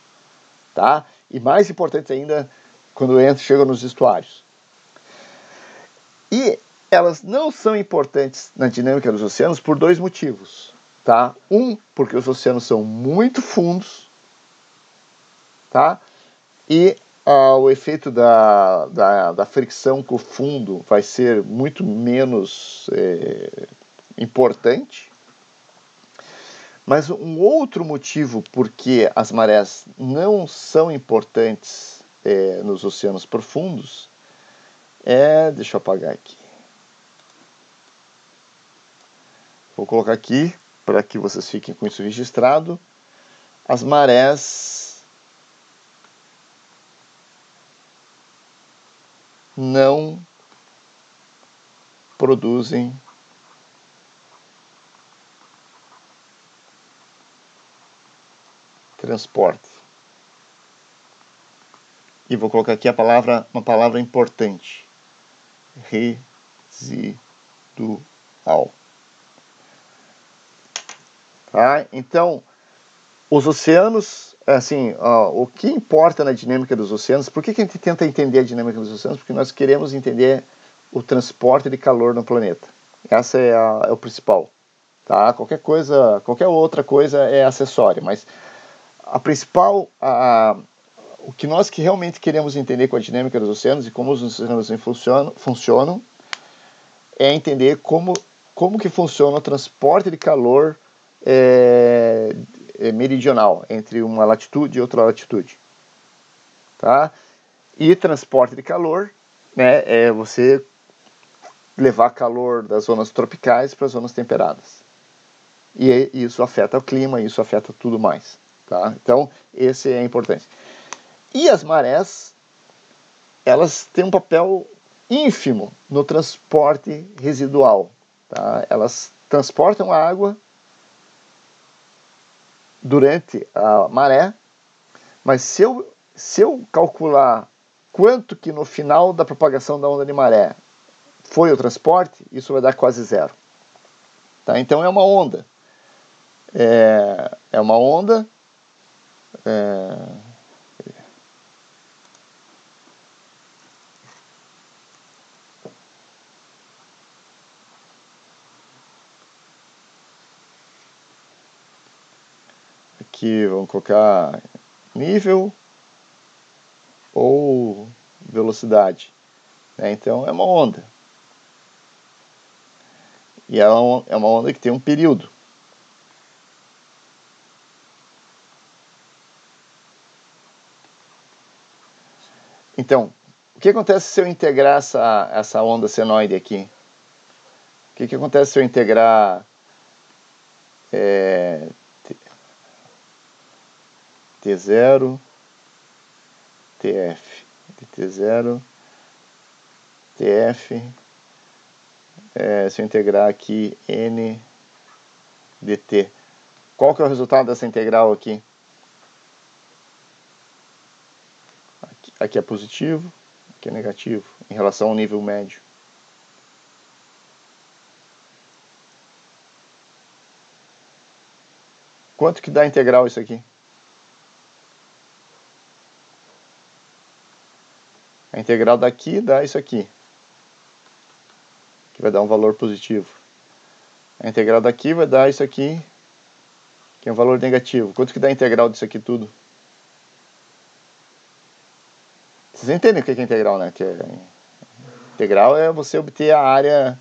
Tá? E mais importante ainda quando chegam nos estuários. E elas não são importantes na dinâmica dos oceanos por 2 motivos. Tá? Porque os oceanos são muito fundos, tá? E o efeito da fricção com o fundo vai ser muito menos importante. Mas um outro motivo por que as marés não são importantes nos oceanos profundos deixa eu apagar aqui. Vou colocar aqui para que vocês fiquem com isso registrado. As marés não produzem transporte. E vou colocar aqui uma palavra importante. Residual. Tá? Então, os oceanos, assim, o que importa na dinâmica dos oceanos, por que a gente tenta entender a dinâmica dos oceanos? Porque nós queremos entender o transporte de calor no planeta. Essa é o principal. tá? Qualquer outra coisa é acessória, mas a principal, o que nós que realmente queremos entender com a dinâmica dos oceanos e como os oceanos funcionam é entender como que funciona o transporte de calor meridional entre uma latitude e outra latitude, tá? E transporte de calor, né, é você levar calor das zonas tropicais para as zonas temperadas. E isso afeta o clima, isso afeta tudo mais, tá? Então, esse é importante. E as marés, elas têm um papel ínfimo no transporte residual, tá? Elas transportam a água durante a maré, mas se eu calcular quanto que no final da propagação da onda de maré foi o transporte, isso vai dar quase zero, tá? Então é uma onda. É uma onda. Aqui vamos colocar nível ou velocidade, né? Então é uma onda. E é uma onda que tem um período. Então, o que acontece se eu integrar essa onda senoide aqui? O que acontece se eu integrar T0, TF, T0, TF, se eu integrar aqui N, dt. Qual que é o resultado dessa integral aqui? Aqui é positivo, aqui é negativo, em relação ao nível médio. Quanto que dá a integral isso aqui? A integral daqui dá isso aqui, que vai dar um valor positivo. A integral daqui vai dar isso aqui, que é um valor negativo. Quanto que dá a integral disso aqui tudo? Vocês entendem o que é integral, né? Integral é você obter a área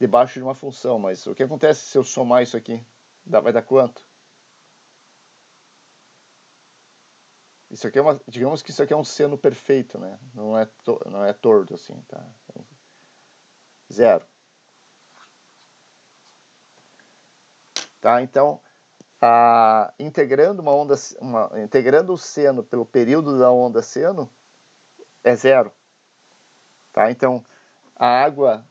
debaixo de uma função, mas o que acontece se eu somar isso aqui? Vai dar quanto? Isso aqui digamos que isso aqui é um seno perfeito, né? Não é torto assim, tá? Zero. Tá? Então, integrando integrando o seno pelo período da onda seno é zero. Tá? Então, a água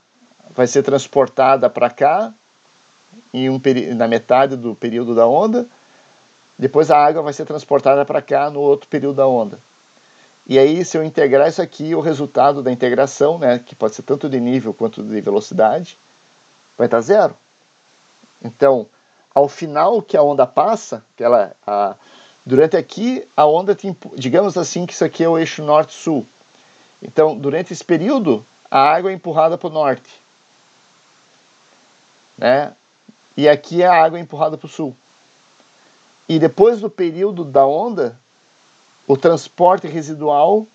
vai ser transportada para cá na metade do período da onda. Depois a água vai ser transportada para cá no outro período da onda. E aí, se eu integrar isso aqui, o resultado da integração, né, que pode ser tanto de nível quanto de velocidade, vai estar zero. Então, ao final que a onda passa, durante aqui a onda tem, digamos assim que isso aqui é o eixo norte-sul. Então, durante esse período, a água é empurrada para o norte, né? E aqui a água é empurrada para o sul. E depois do período da onda, o transporte residual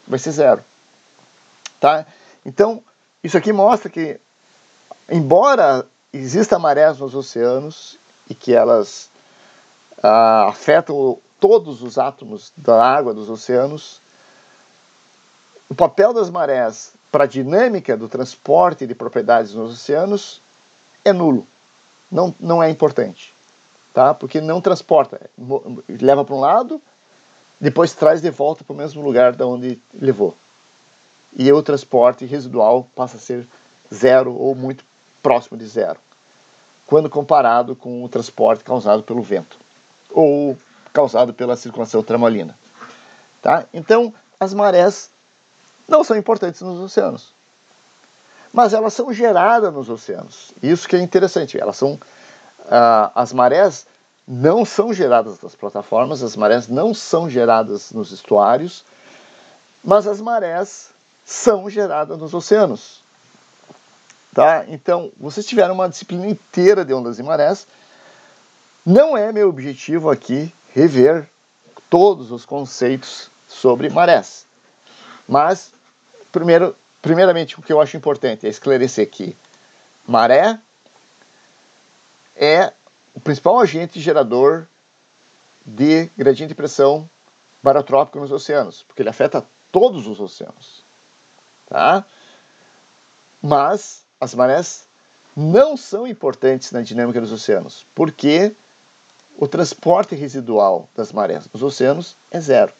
vai ser zero, tá? Então, isso aqui mostra que, embora existam marés nos oceanos e que elas afetam todos os átomos da água dos oceanos, o papel das marés para a dinâmica do transporte de propriedades nos oceanos é nulo, não é importante, tá? Porque não transporta, leva para um lado, depois traz de volta para o mesmo lugar de onde levou. E o transporte residual passa a ser zero ou muito próximo de zero, quando comparado com o transporte causado pelo vento ou causado pela circulação tramolina. Tá? Então, as marés não são importantes nos oceanos, mas elas são geradas nos oceanos. Isso que é interessante. As marés não são geradas nas plataformas, as marés não são geradas nos estuários, mas as marés são geradas nos oceanos. Tá? Então, vocês tiveram uma disciplina inteira de ondas e marés. Não é meu objetivo aqui rever todos os conceitos sobre marés. Mas, primeiramente, o que eu acho importante é esclarecer que maré é o principal agente gerador de gradiente de pressão barotrópico nos oceanos, porque ele afeta todos os oceanos. Tá? Mas as marés não são importantes na dinâmica dos oceanos, porque o transporte residual das marés nos oceanos é zero.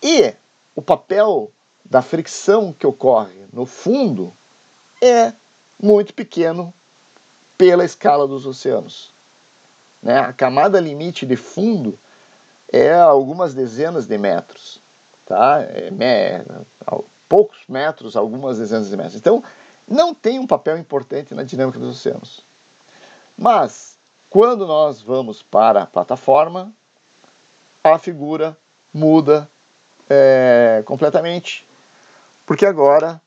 E o papel da fricção que ocorre no fundo é muito pequeno pela escala dos oceanos. Né? A camada limite de fundo é algumas dezenas de metros. Tá? Poucos metros, algumas dezenas de metros. Então, não tem um papel importante na dinâmica dos oceanos. Mas, quando nós vamos para a plataforma, a figura muda completamente, porque agora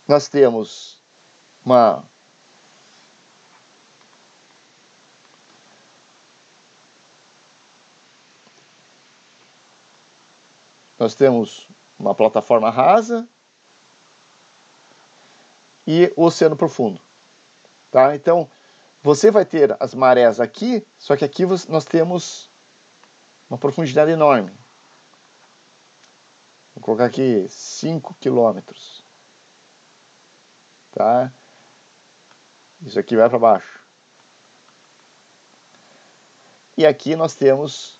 nós temos uma plataforma rasa e o oceano profundo. Tá? Então, você vai ter as marés aqui, só que aqui nós temos uma profundidade enorme. Vou colocar aqui 5 quilômetros. Tá? Isso aqui vai para baixo. E aqui nós temos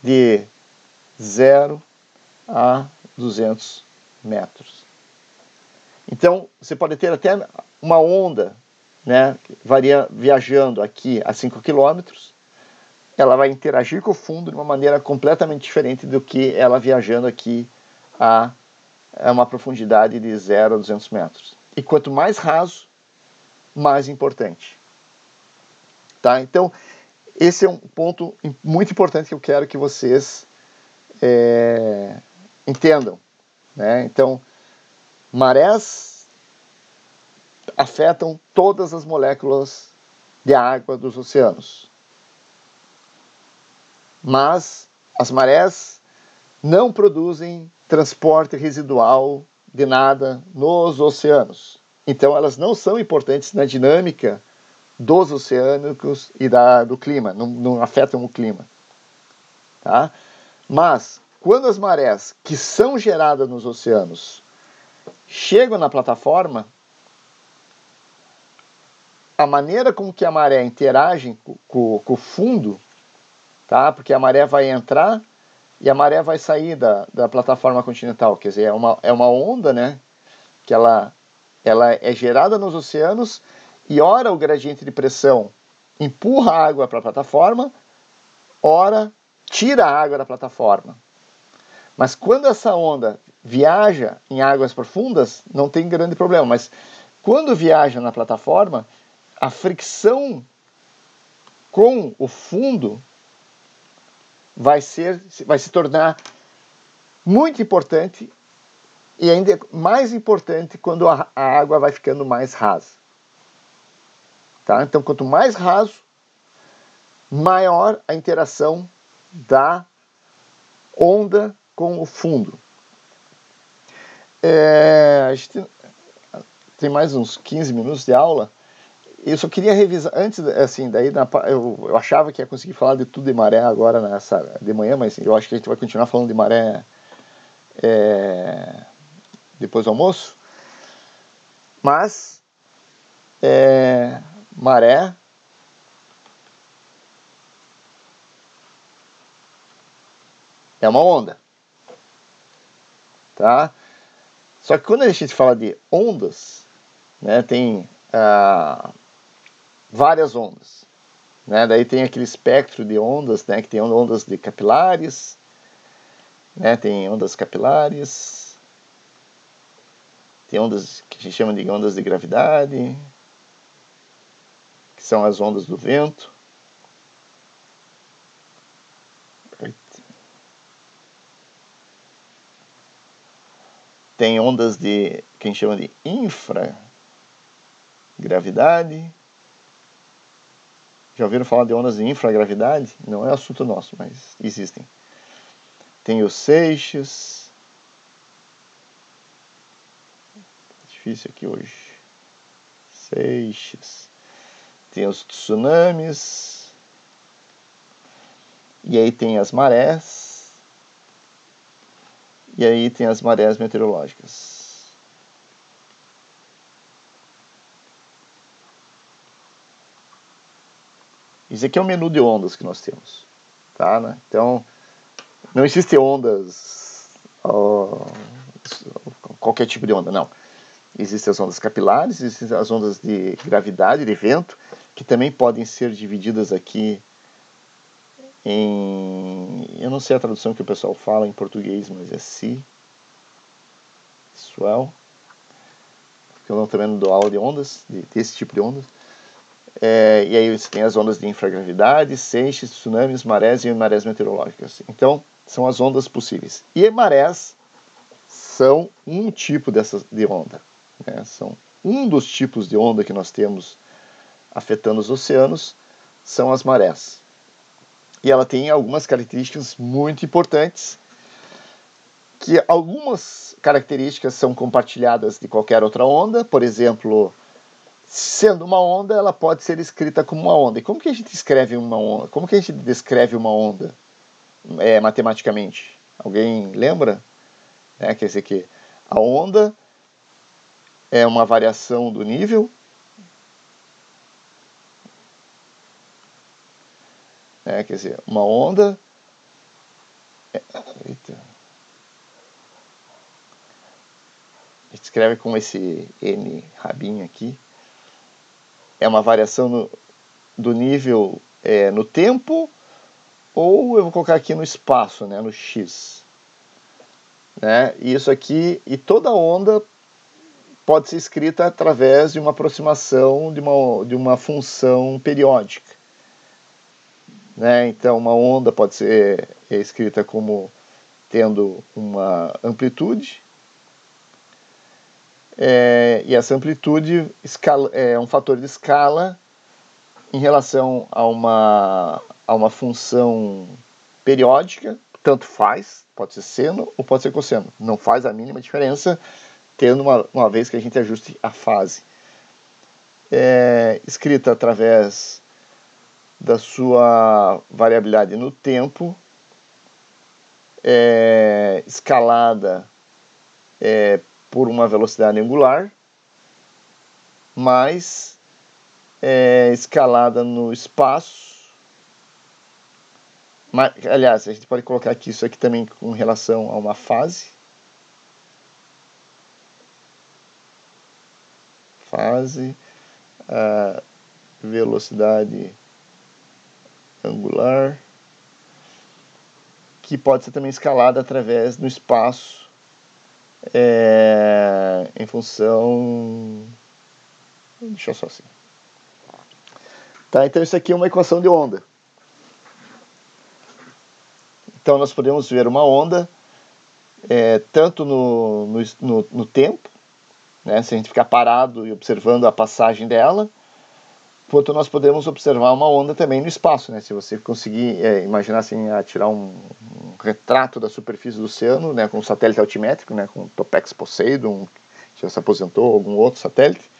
de 0 a 200 metros. Então, você pode ter até uma onda, né, viajando aqui a 5 quilômetros, ela vai interagir com o fundo de uma maneira completamente diferente do que ela viajando aqui a uma profundidade de 0 a 200 metros. E quanto mais raso, mais importante. Tá? Então, esse é um ponto muito importante que eu quero que vocês entendam. Né? Então, marés afetam todas as moléculas de água dos oceanos. Mas as marés não produzem transporte residual de nada nos oceanos. Então elas não são importantes na dinâmica dos oceânicos e do clima, não afetam o clima. Tá? Mas quando as marés que são geradas nos oceanos chegam na plataforma, a maneira como que a maré interage com o fundo, tá? Porque a maré vai entrar e a maré vai sair da plataforma continental, quer dizer, é uma onda, né? Que ela é gerada nos oceanos e ora o gradiente de pressão empurra a água para a plataforma, ora tira a água da plataforma. Mas quando essa onda viaja em águas profundas, não tem grande problema, mas quando viaja na plataforma, a fricção com o fundo vai se tornar muito importante e ainda mais importante quando a água vai ficando mais rasa. Tá? Então, quanto mais raso, maior a interação da onda com o fundo. A gente tem mais uns 15 minutos de aula. Eu só queria revisar, antes, assim, daí eu achava que ia conseguir falar de tudo de maré agora de manhã, mas eu acho que a gente vai continuar falando de maré depois do almoço. Mas maré é uma onda, tá? Só que quando a gente fala de ondas, né, tem várias ondas, né? Daí tem aquele espectro de ondas, né, que tem ondas de capilares, né, tem ondas capilares, tem ondas que a gente chama de ondas de gravidade, que são as ondas do vento. tem ondas de, que a gente chama de infragravidade. Já ouviram falar de ondas de infragravidade? Não é assunto nosso, mas existem. Tem os seixos. Difícil aqui hoje. Seixos. Tem os tsunamis. E aí tem as marés. E aí tem as marés meteorológicas. Isso aqui é o menu de ondas que nós temos, tá, né? Então, não existem ondas, qualquer tipo de onda, não. Existem as ondas capilares, existem as ondas de gravidade, de vento, que também podem ser divididas aqui em... Eu não sei a tradução que o pessoal fala em português, mas é swell. Porque eu também não dou aula de ondas, desse tipo de ondas. E aí você tem as ondas de infragravidade, seixos, tsunamis, marés e marés meteorológicas. Então, são as ondas possíveis. E marés são um tipo de onda. Né? São um dos tipos de onda que nós temos afetando os oceanos, são as marés. E ela tem algumas características muito importantes, que algumas características são compartilhadas de qualquer outra onda. Por exemplo, sendo uma onda, ela pode ser escrita como uma onda. E como que a gente escreve uma onda? Como que a gente descreve uma onda matematicamente? Alguém lembra? Quer dizer que a onda é uma variação do nível. Quer dizer, uma onda... Eita. A gente escreve com esse N rabinho aqui. É uma variação do nível no tempo, ou eu vou colocar aqui no espaço, né, no x. E isso aqui, e toda onda pode ser escrita através de uma aproximação de uma função periódica. Então, uma onda pode ser escrita como tendo uma amplitude, e essa amplitude é um fator de escala em relação a uma função periódica. Tanto faz, pode ser seno ou pode ser cosseno, não faz a mínima diferença, tendo uma vez que a gente ajuste a fase. Escrita através da sua variabilidade no tempo, escalada por uma velocidade angular, mais escalada no espaço. Aliás, a gente pode colocar aqui isso aqui também com relação a uma fase. Fase, a velocidade angular, que pode ser também escalada através do espaço, em função... Deixa eu só assim. Tá, então isso aqui é uma equação de onda. Então nós podemos ver uma onda tanto no tempo, se a gente ficar parado e observando a passagem dela, quanto nós podemos observar uma onda também no espaço. Se você conseguir imaginar assim, tirar um retrato da superfície do oceano, com um satélite altimétrico, com o Topex Poseidon, que já se aposentou, algum outro satélite,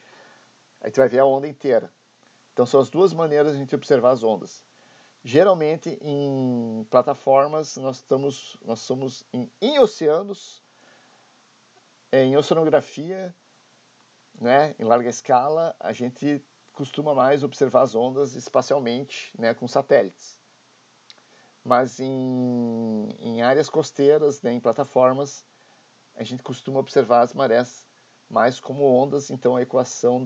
aí você vai ver a onda inteira. Então são as duas maneiras de a gente observar as ondas. Geralmente em plataformas nós somos em oceanos, em oceanografia, em larga escala, a gente costuma mais observar as ondas espacialmente, com satélites. Mas em áreas costeiras, em plataformas, a gente costuma observar as marés mais como ondas. Então a equação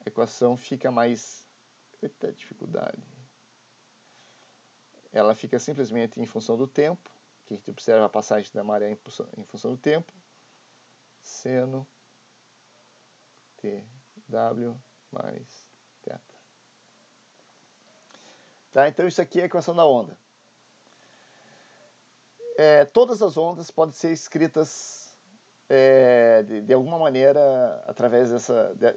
a equação fica mais... Eita, dificuldade. Ela fica simplesmente em função do tempo, que a gente observa a passagem da maré em função do tempo. Seno TW mais θ. Tá, então isso aqui é a equação da onda. todas as ondas podem ser escritas de alguma maneira através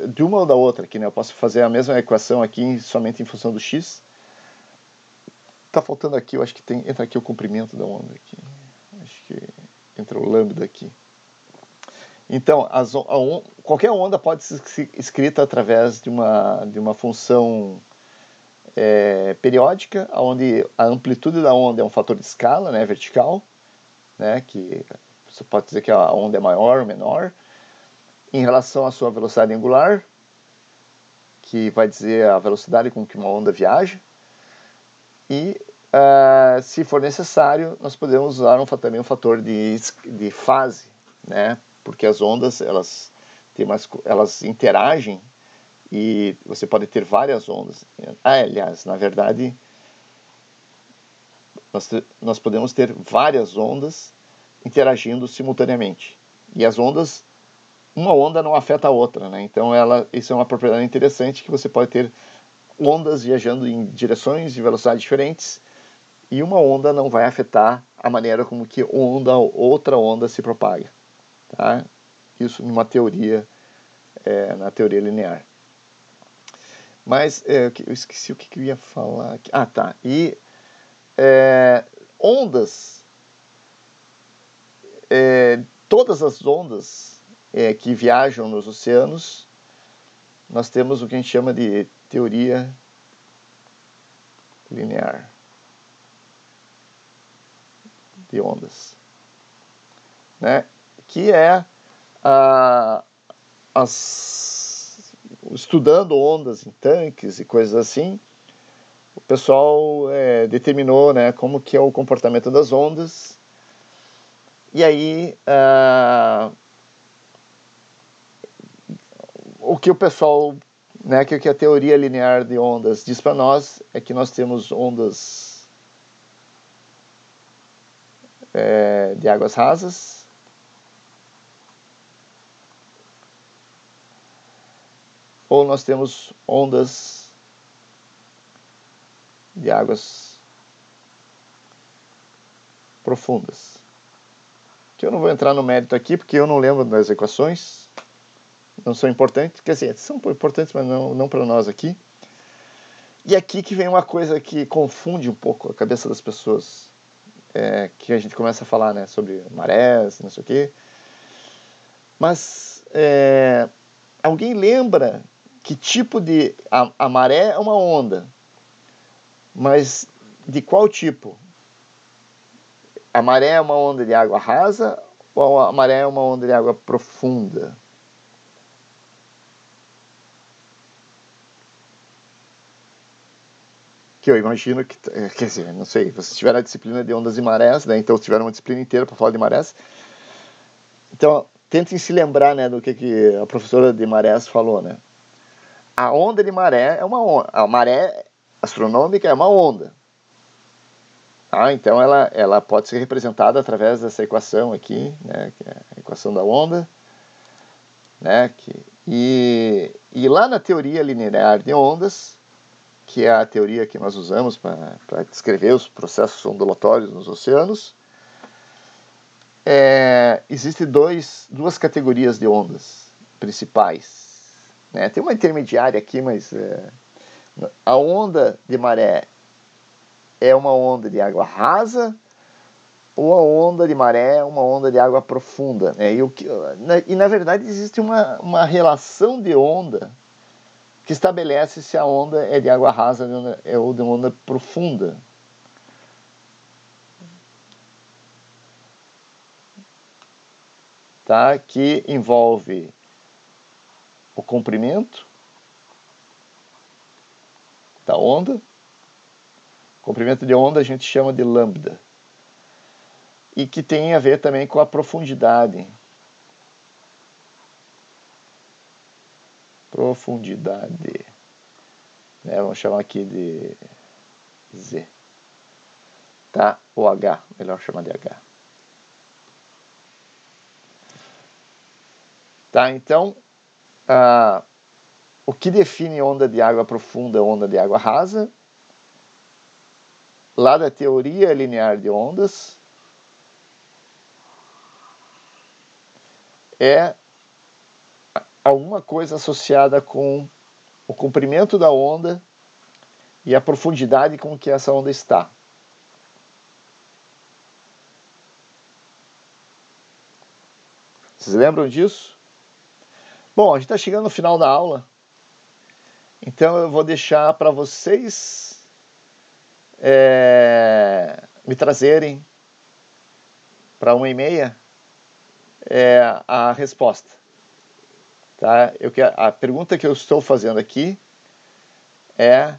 de uma ou da outra aqui, né? Eu posso fazer a mesma equação aqui somente em função do x. Tá faltando aqui, eu acho que entra aqui o comprimento da onda aqui. Acho que entra o lambda aqui. Então, qualquer onda pode ser escrita através de uma função periódica, onde a amplitude da onda é um fator de escala, né, vertical, né, que você pode dizer que a onda é maior ou menor, em relação à sua velocidade angular, que vai dizer a velocidade com que uma onda viaja, e se for necessário, nós podemos usar também um fator de fase, né, porque as ondas elas interagem e você pode ter várias ondas. Aliás, na verdade, nós podemos ter várias ondas interagindo simultaneamente. E as ondas, uma onda não afeta a outra, né? Então isso é uma propriedade interessante, que você pode ter ondas viajando em direções e velocidades diferentes, e uma onda não vai afetar a maneira como que outra onda se propaga. Tá? Isso numa teoria, na teoria linear. Mas eu esqueci o que eu ia falar aqui. Ah, tá. E ondas, todas as ondas que viajam nos oceanos, nós temos o que a gente chama de teoria linear de ondas, né? Que é estudando ondas em tanques e coisas assim, o pessoal determinou, né, como que é o comportamento das ondas. E aí o que o pessoal, né, que a teoria linear de ondas diz para nós é que nós temos ondas de águas rasas, ou nós temos ondas de águas profundas. Que eu não vou entrar no mérito aqui, porque eu não lembro das equações, não são importantes, quer dizer, são importantes, mas não para nós aqui. E aqui que vem uma coisa que confunde um pouco a cabeça das pessoas, que a gente começa a falar, né, sobre marés, não sei o quê. Mas alguém lembra que tipo de... A maré é uma onda, mas de qual tipo? A maré é uma onda de água rasa ou a maré é uma onda de água profunda? Que eu imagino que... Quer dizer, não sei, vocês tiveram a disciplina de ondas e marés, né? Então tiveram uma disciplina inteira para falar de marés. Então, tentem se lembrar, né, do que a professora de marés falou, né? A onda de maré é uma onda. A maré astronômica é uma onda. Então ela pode ser representada através dessa equação aqui, né, que é a equação da onda, né, e lá na teoria linear de ondas, que é a teoria que nós usamos para descrever os processos ondulatórios nos oceanos, existem duas categorias de ondas principais, né? Tem uma intermediária aqui, mas a onda de maré é uma onda de água rasa, ou a onda de maré é uma onda de água profunda, né? E na verdade existe uma relação de onda que estabelece se a onda é de água rasa ou de onda profunda. Tá? Que envolve o comprimento da onda. Comprimento de onda a gente chama de lambda. E que tem a ver também com a profundidade. Profundidade. Né? Vamos chamar aqui de Z. Tá? Ou H, melhor chamar de H. Tá? Então, o que define onda de água profunda e onda de água rasa? Lá da teoria linear de ondas, é alguma coisa associada com o comprimento da onda e a profundidade com que essa onda está. Vocês lembram disso? Bom, a gente está chegando no final da aula, então eu vou deixar para vocês me trazerem para 1h30 a resposta. Tá? A pergunta que eu estou fazendo aqui é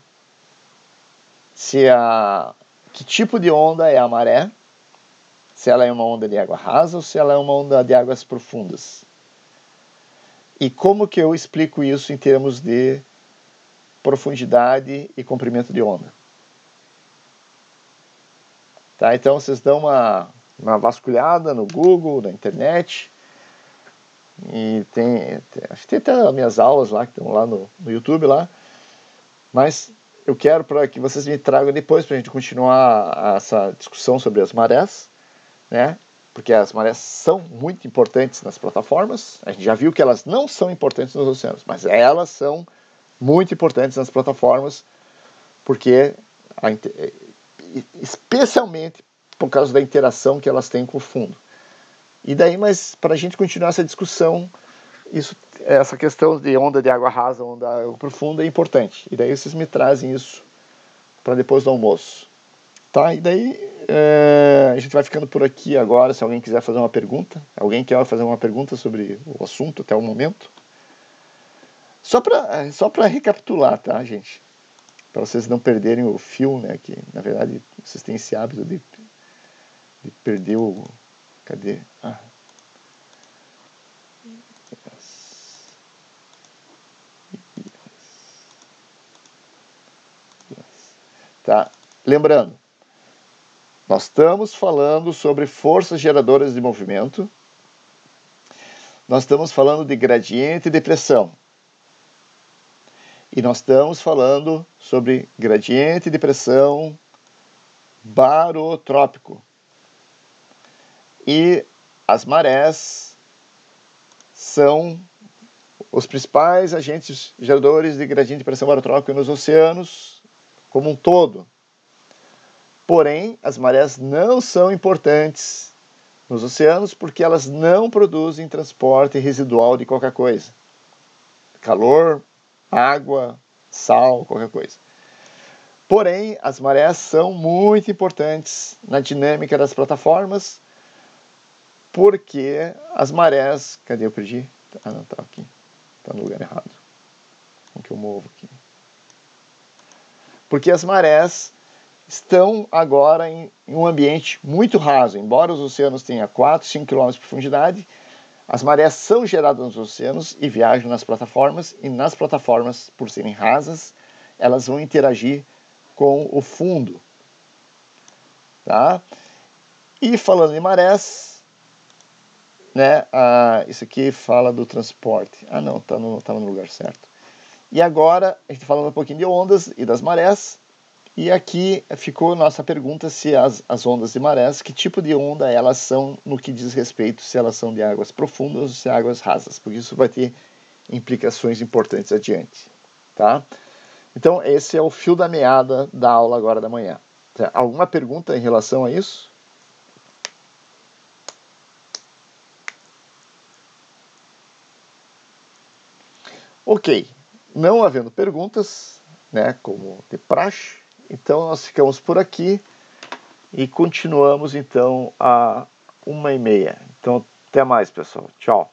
que tipo de onda é a maré, se ela é uma onda de água rasa ou se ela é uma onda de águas profundas. E como que eu explico isso em termos de profundidade e comprimento de onda. Tá? Então vocês dão uma vasculhada no Google, na internet, e acho que tem até as minhas aulas lá, que estão lá no YouTube lá, mas eu quero para que vocês me tragam depois para a gente continuar essa discussão sobre as marés, né? Porque as marés são muito importantes nas plataformas. A gente já viu que elas não são importantes nos oceanos, mas elas são muito importantes nas plataformas, porque especialmente por causa da interação que elas têm com o fundo. E daí, mas para a gente continuar essa discussão, essa questão de onda de água rasa, onda de água profunda é importante. E daí vocês me trazem isso para depois do almoço. Tá? E daí a gente vai ficando por aqui agora. Se alguém quiser fazer uma pergunta, alguém quer fazer uma pergunta sobre o assunto até o momento. Só para recapitular, tá, gente? Para vocês não perderem o fio, né? Que na verdade vocês têm esse hábito de perder o... Cadê? Tá? Lembrando, nós estamos falando sobre forças geradoras de movimento, nós estamos falando de gradiente e depressão, e nós estamos falando sobre gradiente e depressão barotrópico. E as marés são os principais agentes geradores de gradiente de pressão barotrópico nos oceanos como um todo. Porém, as marés não são importantes nos oceanos porque elas não produzem transporte residual de qualquer coisa. Calor, água, sal, qualquer coisa. Porém, as marés são muito importantes na dinâmica das plataformas, porque as marés... Cadê? Eu perdi? Ah, não, tá aqui. Tá no lugar errado. Como que eu movo aqui? Porque as marés estão agora em um ambiente muito raso. Embora os oceanos tenham 4, 5 km de profundidade, as marés são geradas nos oceanos e viajam nas plataformas, e nas plataformas, por serem rasas, elas vão interagir com o fundo. Tá? E falando em marés, né, isso aqui fala do transporte. Ah, não, estava no lugar certo. E agora, a gente falando um pouquinho de ondas e das marés. E aqui ficou nossa pergunta se as ondas de marés, que tipo de onda elas são no que diz respeito, se elas são de águas profundas ou se águas rasas, porque isso vai ter implicações importantes adiante. Tá? Então, esse é o fio da meada da aula agora da manhã. Tá? Alguma pergunta em relação a isso? Ok, não havendo perguntas, né, como de praxe, então nós ficamos por aqui e continuamos então a 1h30. Então até mais, pessoal. Tchau.